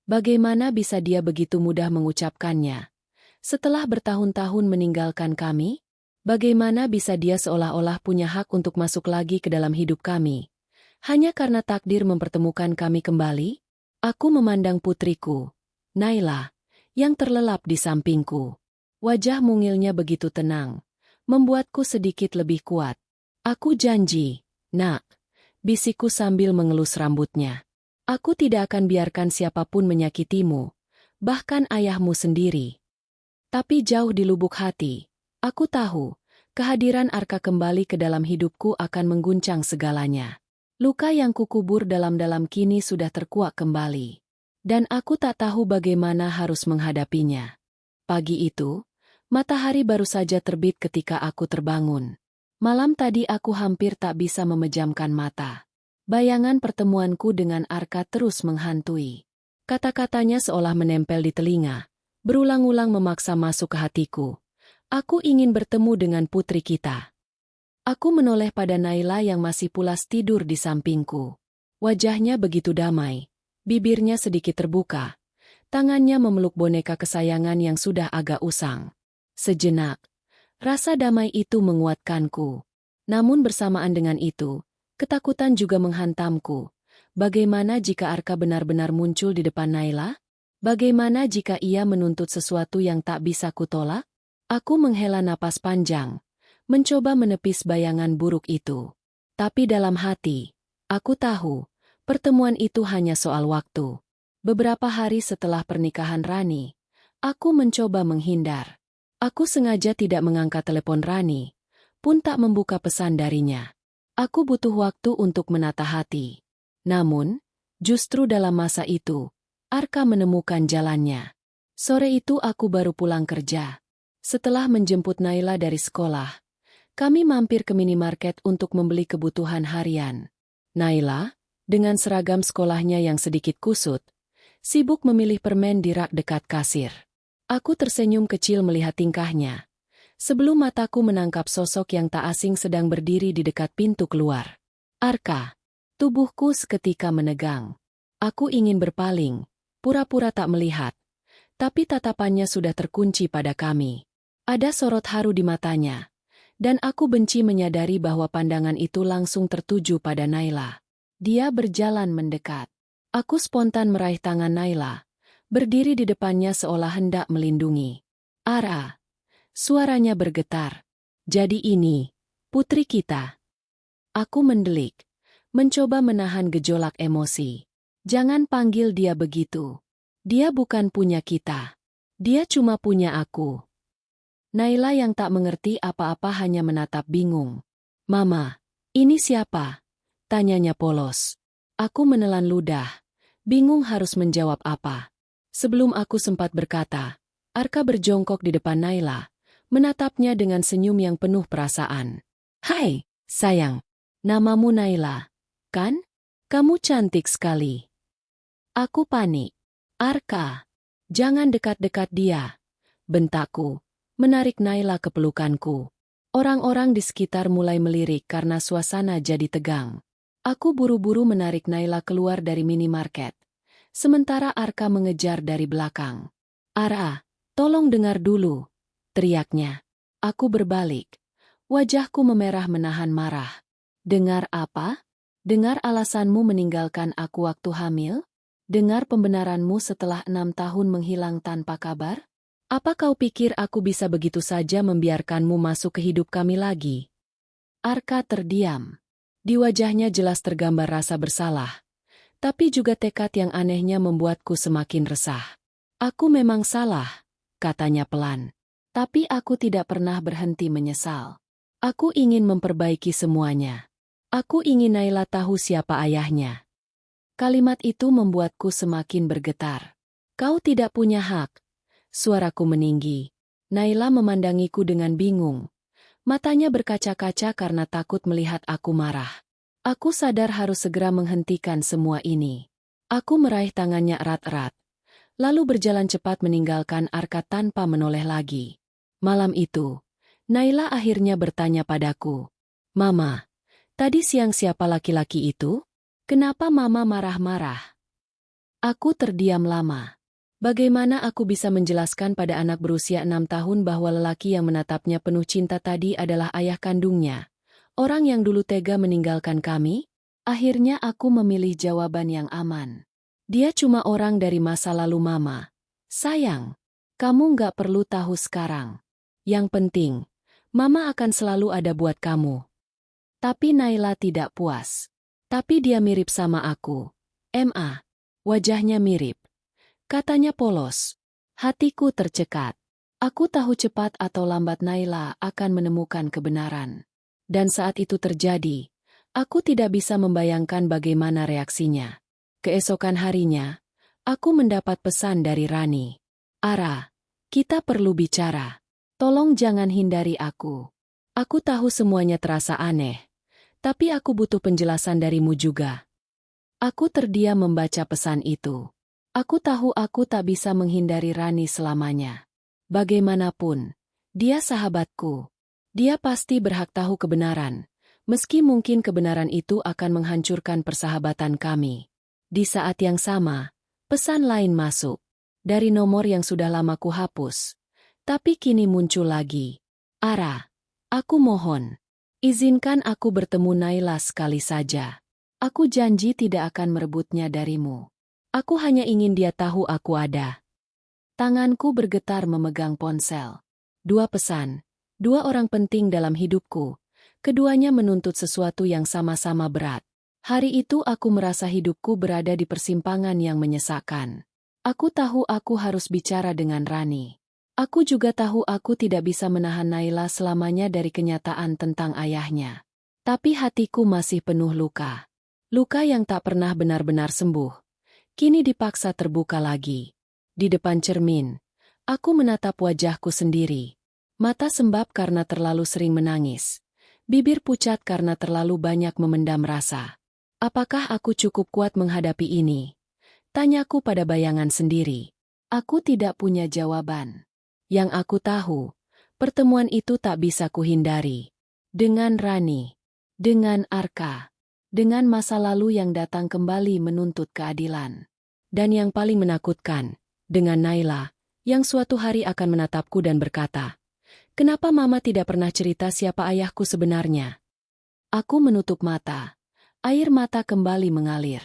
Bagaimana bisa dia begitu mudah mengucapkannya? Setelah bertahun-tahun meninggalkan kami, bagaimana bisa dia seolah-olah punya hak untuk masuk lagi ke dalam hidup kami? Hanya karena takdir mempertemukan kami kembali? Aku memandang putriku, Naila, yang terlelap di sampingku. Wajah mungilnya begitu tenang, membuatku sedikit lebih kuat. Aku janji, nak, bisikku sambil mengelus rambutnya. Aku tidak akan biarkan siapapun menyakitimu, bahkan ayahmu sendiri. Tapi jauh di lubuk hati, aku tahu, kehadiran Arka kembali ke dalam hidupku akan mengguncang segalanya. Luka yang kukubur dalam-dalam kini sudah terkuak kembali. Dan aku tak tahu bagaimana harus menghadapinya. Pagi itu, matahari baru saja terbit ketika aku terbangun. Malam tadi aku hampir tak bisa memejamkan mata. Bayangan pertemuanku dengan Arka terus menghantui. Kata-katanya seolah menempel di telinga, berulang-ulang memaksa masuk ke hatiku. Aku ingin bertemu dengan putri kita. Aku menoleh pada Naila yang masih pulas tidur di sampingku. Wajahnya begitu damai, bibirnya sedikit terbuka. Tangannya memeluk boneka kesayangan yang sudah agak usang. Sejenak, rasa damai itu menguatkanku. Namun bersamaan dengan itu, ketakutan juga menghantamku. Bagaimana jika Arka benar-benar muncul di depan Naila? Bagaimana jika ia menuntut sesuatu yang tak bisa kutolak? Aku menghela napas panjang, mencoba menepis bayangan buruk itu. Tapi dalam hati, aku tahu, pertemuan itu hanya soal waktu. Beberapa hari setelah pernikahan Rani, aku mencoba menghindar. Aku sengaja tidak mengangkat telepon Rani, pun tak membuka pesan darinya. Aku butuh waktu untuk menata hati. Namun, justru dalam masa itu, Arka menemukan jalannya. Sore itu aku baru pulang kerja. Setelah menjemput Naila dari sekolah, kami mampir ke minimarket untuk membeli kebutuhan harian. Naila, dengan seragam sekolahnya yang sedikit kusut, sibuk memilih permen di rak dekat kasir. Aku tersenyum kecil melihat tingkahnya, sebelum mataku menangkap sosok yang tak asing sedang berdiri di dekat pintu keluar. Arka. Tubuhku seketika menegang. Aku ingin berpaling, pura-pura tak melihat, tapi tatapannya sudah terkunci pada kami. Ada sorot haru di matanya, dan aku benci menyadari bahwa pandangan itu langsung tertuju pada Naila. Dia berjalan mendekat. Aku spontan meraih tangan Naila, berdiri di depannya seolah hendak melindungi. Ara, suaranya bergetar. Jadi ini, putri kita. Aku mendelik, mencoba menahan gejolak emosi. Jangan panggil dia begitu. Dia bukan punya kita. Dia cuma punya aku. Naila yang tak mengerti apa-apa hanya menatap bingung. Mama, ini siapa? Tanyanya polos. Aku menelan ludah, bingung harus menjawab apa. Sebelum aku sempat berkata, Arka berjongkok di depan Naila, menatapnya dengan senyum yang penuh perasaan. Hai, sayang, namamu Naila, kan? Kamu cantik sekali. Aku panik. Arka, jangan dekat-dekat dia, bentakku, menarik Naila ke pelukanku. Orang-orang di sekitar mulai melirik karena suasana jadi tegang. Aku buru-buru menarik Naila keluar dari minimarket. Sementara Arka mengejar dari belakang. Ara, tolong dengar dulu, teriaknya. Aku berbalik. Wajahku memerah menahan marah. Dengar apa? Dengar alasanmu meninggalkan aku waktu hamil? Dengar pembenaranmu setelah 6 tahun menghilang tanpa kabar? Apa kau pikir aku bisa begitu saja membiarkanmu masuk ke hidup kami lagi? Arka terdiam. Di wajahnya jelas tergambar rasa bersalah. Tapi juga tekad yang anehnya membuatku semakin resah. Aku memang salah, katanya pelan. Tapi aku tidak pernah berhenti menyesal. Aku ingin memperbaiki semuanya. Aku ingin Naila tahu siapa ayahnya. Kalimat itu membuatku semakin bergetar. Kau tidak punya hak. Suaraku meninggi. Naila memandangiku dengan bingung. Matanya berkaca-kaca karena takut melihat aku marah. Aku sadar harus segera menghentikan semua ini. Aku meraih tangannya erat-erat, lalu berjalan cepat meninggalkan Arka tanpa menoleh lagi. Malam itu, Naila akhirnya bertanya padaku, Mama, tadi siang siapa laki-laki itu? Kenapa Mama marah-marah? Aku terdiam lama. Bagaimana aku bisa menjelaskan pada anak berusia 6 tahun bahwa lelaki yang menatapnya penuh cinta tadi adalah ayah kandungnya? Orang yang dulu tega meninggalkan kami? Akhirnya aku memilih jawaban yang aman. Dia cuma orang dari masa lalu Mama, Sayang, kamu nggak perlu tahu sekarang. Yang penting, Mama akan selalu ada buat kamu. Tapi Naila tidak puas. Tapi dia mirip sama aku. Wajahnya mirip. Katanya polos. Hatiku tercekat. Aku tahu cepat atau lambat Naila akan menemukan kebenaran. Dan saat itu terjadi, aku tidak bisa membayangkan bagaimana reaksinya. Keesokan harinya, aku mendapat pesan dari Rani. Ara, kita perlu bicara. Tolong jangan hindari aku. Aku tahu semuanya terasa aneh. Tapi aku butuh penjelasan darimu juga. Aku terdiam membaca pesan itu. Aku tahu aku tak bisa menghindari Rani selamanya. Bagaimanapun, dia sahabatku. Dia pasti berhak tahu kebenaran, meski mungkin kebenaran itu akan menghancurkan persahabatan kami. Di saat yang sama, pesan lain masuk. Dari nomor yang sudah lama ku hapus. Tapi kini muncul lagi. Ara, aku mohon. Izinkan aku bertemu Naila sekali saja. Aku janji tidak akan merebutnya darimu. Aku hanya ingin dia tahu aku ada. Tanganku bergetar memegang ponsel. 2 pesan, 2 orang penting dalam hidupku. Keduanya menuntut sesuatu yang sama-sama berat. Hari itu aku merasa hidupku berada di persimpangan yang menyesakkan. Aku tahu aku harus bicara dengan Rani. Aku juga tahu aku tidak bisa menahan Naila selamanya dari kenyataan tentang ayahnya. Tapi hatiku masih penuh luka. Luka yang tak pernah benar-benar sembuh. Kini dipaksa terbuka lagi. Di depan cermin, aku menatap wajahku sendiri. Mata sembab karena terlalu sering menangis. Bibir pucat karena terlalu banyak memendam rasa. Apakah aku cukup kuat menghadapi ini? Tanyaku pada bayangan sendiri. Aku tidak punya jawaban. Yang aku tahu, pertemuan itu tak bisa kuhindari. Dengan Rani, dengan Arka, dengan masa lalu yang datang kembali menuntut keadilan. Dan yang paling menakutkan, dengan Naila, yang suatu hari akan menatapku dan berkata, "Kenapa Mama tidak pernah cerita siapa ayahku sebenarnya?" Aku menutup mata. Air mata kembali mengalir.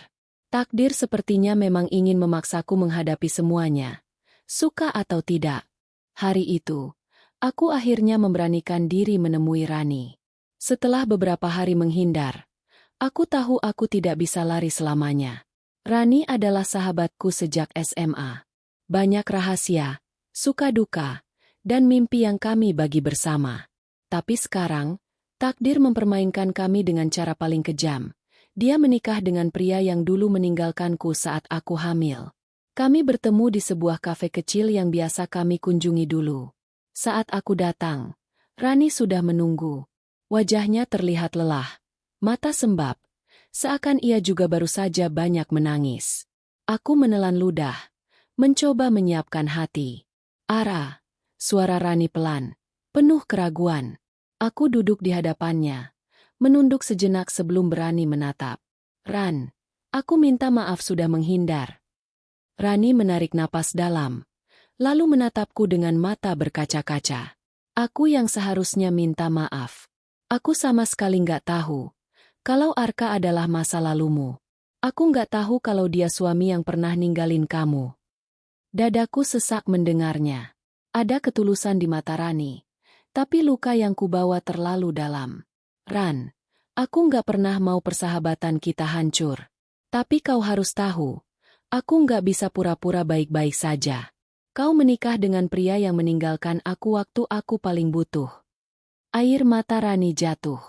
Takdir sepertinya memang ingin memaksaku menghadapi semuanya. Suka atau tidak. Hari itu, aku akhirnya memberanikan diri menemui Rani. Setelah beberapa hari menghindar, aku tahu aku tidak bisa lari selamanya. Rani adalah sahabatku sejak SMA. Banyak rahasia, suka duka, dan mimpi yang kami bagi bersama. Tapi sekarang, takdir mempermainkan kami dengan cara paling kejam. Dia menikah dengan pria yang dulu meninggalkanku saat aku hamil. Kami bertemu di sebuah kafe kecil yang biasa kami kunjungi dulu. Saat aku datang, Rani sudah menunggu. Wajahnya terlihat lelah, mata sembab, seakan ia juga baru saja banyak menangis. Aku menelan ludah, mencoba menyiapkan hati. Ara, suara Rani pelan, penuh keraguan. Aku duduk di hadapannya, menunduk sejenak sebelum berani menatap. Ran, aku minta maaf sudah menghindar. Rani menarik napas dalam, lalu menatapku dengan mata berkaca-kaca. Aku yang seharusnya minta maaf. Aku sama sekali nggak tahu kalau Arka adalah masa lalumu. Aku nggak tahu kalau dia suami yang pernah ninggalin kamu. Dadaku sesak mendengarnya. Ada ketulusan di mata Rani, tapi luka yang kubawa terlalu dalam. Ran, aku nggak pernah mau persahabatan kita hancur. Tapi kau harus tahu, aku nggak bisa pura-pura baik-baik saja. Kau menikah dengan pria yang meninggalkan aku waktu aku paling butuh. Air mata Rani jatuh.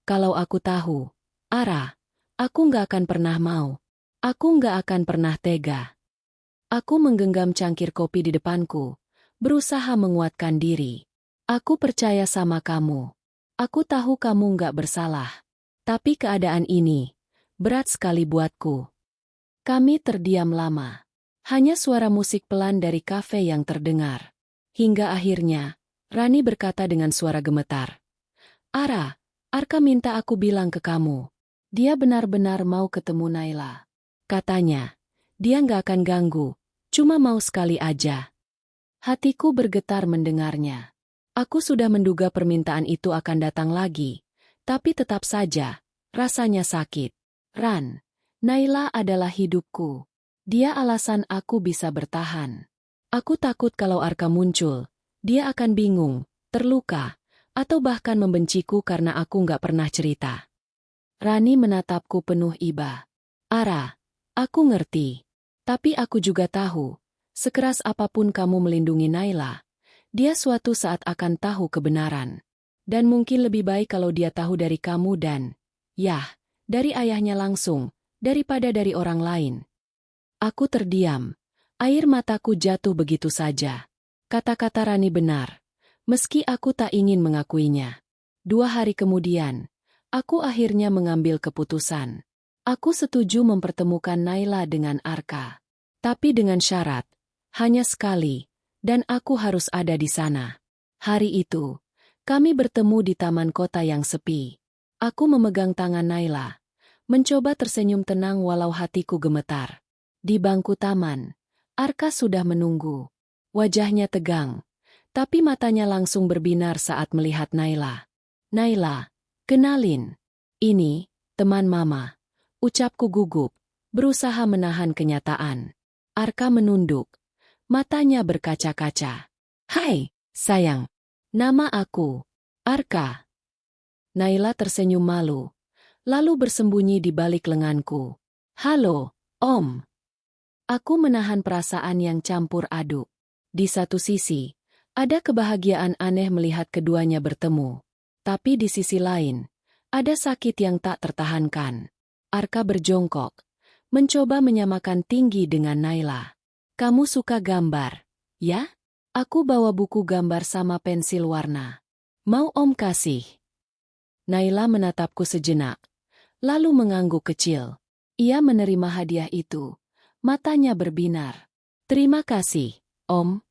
Kalau aku tahu, Ara, aku nggak akan pernah mau. Aku nggak akan pernah tega. Aku menggenggam cangkir kopi di depanku, berusaha menguatkan diri. Aku percaya sama kamu. Aku tahu kamu nggak bersalah. Tapi keadaan ini berat sekali buatku. Kami terdiam lama. Hanya suara musik pelan dari kafe yang terdengar. Hingga akhirnya, Rani berkata dengan suara gemetar. Ara, Arka minta aku bilang ke kamu. Dia benar-benar mau ketemu Naila. Katanya, dia nggak akan ganggu, cuma mau sekali aja. Hatiku bergetar mendengarnya. Aku sudah menduga permintaan itu akan datang lagi, tapi tetap saja, rasanya sakit. Ran, Naila adalah hidupku. Dia alasan aku bisa bertahan. Aku takut kalau Arka muncul, dia akan bingung, terluka, atau bahkan membenciku karena aku nggak pernah cerita. Rani menatapku penuh iba. Ara, aku ngerti. Tapi aku juga tahu, sekeras apapun kamu melindungi Naila, dia suatu saat akan tahu kebenaran. Dan mungkin lebih baik kalau dia tahu dari kamu dan, yah, dari ayahnya langsung, daripada dari orang lain. Aku terdiam. Air mataku jatuh begitu saja. Kata-kata Rani benar. Meski aku tak ingin mengakuinya. 2 hari kemudian, aku akhirnya mengambil keputusan. Aku setuju mempertemukan Naila dengan Arka. Tapi dengan syarat, hanya sekali, dan aku harus ada di sana. Hari itu, kami bertemu di taman kota yang sepi. Aku memegang tangan Naila, mencoba tersenyum tenang walau hatiku gemetar. Di bangku taman, Arka sudah menunggu. Wajahnya tegang, tapi matanya langsung berbinar saat melihat Naila. Naila, kenalin. Ini, teman mama. Ucapku gugup, berusaha menahan kenyataan. Arka menunduk. Matanya berkaca-kaca. Hai, sayang. Nama aku, Arka. Naila tersenyum malu, lalu bersembunyi di balik lenganku. Halo, Om. Aku menahan perasaan yang campur aduk. Di satu sisi, ada kebahagiaan aneh melihat keduanya bertemu. Tapi di sisi lain, ada sakit yang tak tertahankan. Arka berjongkok, mencoba menyamakan tinggi dengan Naila. Kamu suka gambar, ya? Aku bawa buku gambar sama pensil warna. Mau Om kasih? Naila menatapku sejenak, lalu mengangguk kecil. Ia menerima hadiah itu. Matanya berbinar. Terima kasih, Om.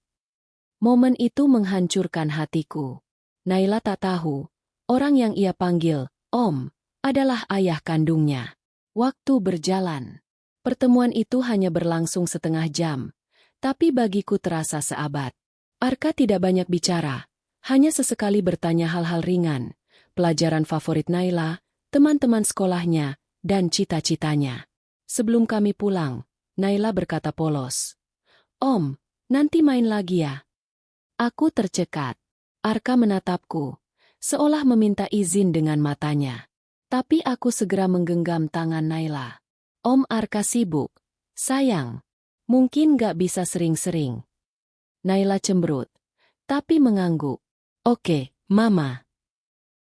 Momen itu menghancurkan hatiku. Naila tak tahu, orang yang ia panggil, Om, adalah ayah kandungnya. Waktu berjalan. Pertemuan itu hanya berlangsung setengah jam, tapi bagiku terasa seabad. Arka tidak banyak bicara, hanya sesekali bertanya hal-hal ringan, pelajaran favorit Naila, teman-teman sekolahnya, dan cita-citanya. Sebelum kami pulang, Naila berkata polos. Om, nanti main lagi ya? Aku tercekat. Arka menatapku, seolah meminta izin dengan matanya. Tapi aku segera menggenggam tangan Naila. Om Arka sibuk. Sayang, mungkin gak bisa sering-sering. Naila cemberut, tapi mengangguk. Oke, Mama.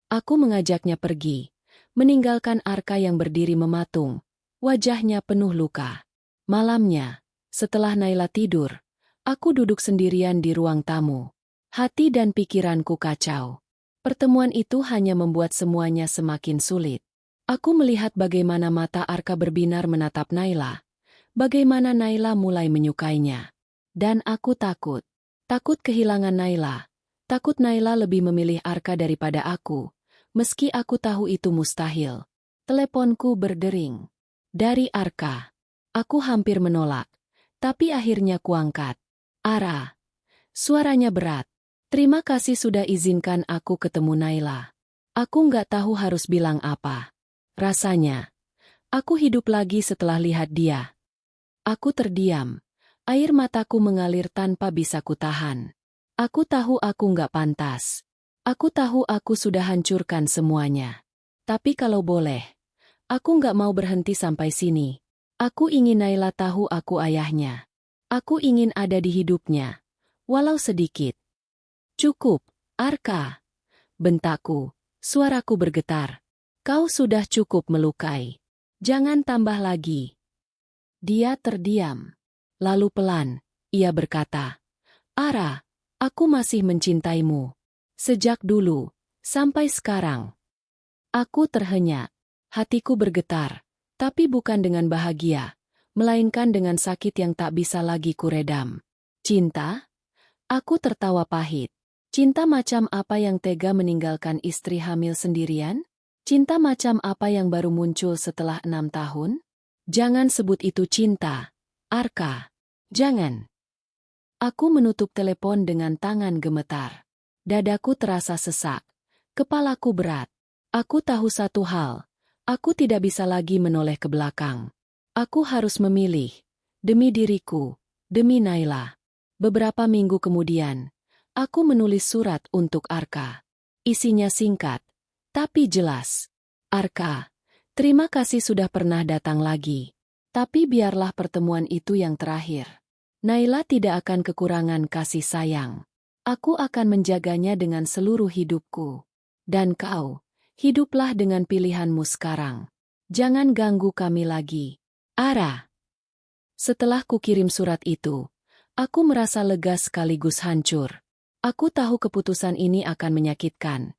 Aku mengajaknya pergi, meninggalkan Arka yang berdiri mematung, wajahnya penuh luka. Malamnya, setelah Naila tidur, aku duduk sendirian di ruang tamu. Hati dan pikiranku kacau. Pertemuan itu hanya membuat semuanya semakin sulit. Aku melihat bagaimana mata Arka berbinar menatap Naila, bagaimana Naila mulai menyukainya. Dan aku takut. Takut kehilangan Naila. Takut Naila lebih memilih Arka daripada aku, meski aku tahu itu mustahil. Teleponku berdering. Dari Arka. Aku hampir menolak, tapi akhirnya kuangkat. Ara. Suaranya berat. Terima kasih sudah izinkan aku ketemu Naila. Aku nggak tahu harus bilang apa. Rasanya, aku hidup lagi setelah lihat dia. Aku terdiam. Air mataku mengalir tanpa bisa kutahan. Aku tahu aku nggak pantas. Aku tahu aku sudah hancurkan semuanya. Tapi kalau boleh, aku nggak mau berhenti sampai sini. Aku ingin Naila tahu aku ayahnya. Aku ingin ada di hidupnya, walau sedikit. Cukup, Arka. Bentakku, suaraku bergetar. Kau sudah cukup melukai. Jangan tambah lagi. Dia terdiam. Lalu pelan, ia berkata, Ara, aku masih mencintaimu. Sejak dulu, sampai sekarang. Aku terhenyak. Hatiku bergetar. Tapi bukan dengan bahagia, melainkan dengan sakit yang tak bisa lagi kuredam. Cinta? Aku tertawa pahit. Cinta macam apa yang tega meninggalkan istri hamil sendirian? Cinta macam apa yang baru muncul setelah 6 tahun? Jangan sebut itu cinta, Arka. Jangan. Aku menutup telepon dengan tangan gemetar. Dadaku terasa sesak. Kepalaku berat. Aku tahu satu hal. Aku tidak bisa lagi menoleh ke belakang. Aku harus memilih. Demi diriku. Demi Naila. Beberapa minggu kemudian, aku menulis surat untuk Arka. Isinya singkat, tapi jelas. Arka, terima kasih sudah pernah datang lagi. Tapi biarlah pertemuan itu yang terakhir. Naila tidak akan kekurangan kasih sayang. Aku akan menjaganya dengan seluruh hidupku. Dan kau, hiduplah dengan pilihanmu sekarang. Jangan ganggu kami lagi. Ara. Setelah kukirim surat itu, aku merasa lega sekaligus hancur. Aku tahu keputusan ini akan menyakitkan.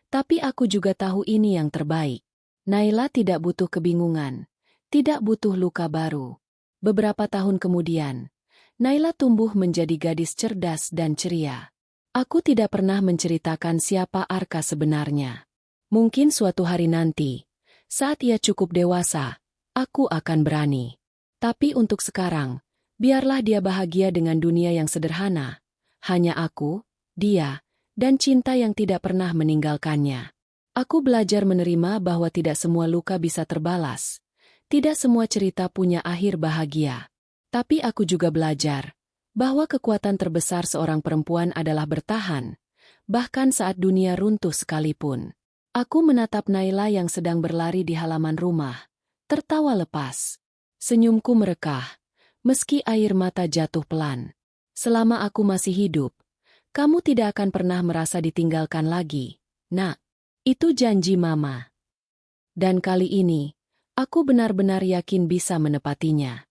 Tapi aku juga tahu ini yang terbaik. Naila tidak butuh kebingungan. Tidak butuh luka baru. Beberapa tahun kemudian, Naila tumbuh menjadi gadis cerdas dan ceria. Aku tidak pernah menceritakan siapa Arka sebenarnya. Mungkin suatu hari nanti, saat ia cukup dewasa, aku akan berani. Tapi untuk sekarang, biarlah dia bahagia dengan dunia yang sederhana. Hanya aku, dia, dan cinta yang tidak pernah meninggalkannya. Aku belajar menerima bahwa tidak semua luka bisa terbalas. Tidak semua cerita punya akhir bahagia. Tapi aku juga belajar bahwa kekuatan terbesar seorang perempuan adalah bertahan, bahkan saat dunia runtuh sekalipun. Aku menatap Naila yang sedang berlari di halaman rumah, tertawa lepas. Senyumku merekah, meski air mata jatuh pelan. Selama aku masih hidup, kamu tidak akan pernah merasa ditinggalkan lagi, Nak. Itu janji Mama. Dan kali ini, aku benar-benar yakin bisa menepatinya.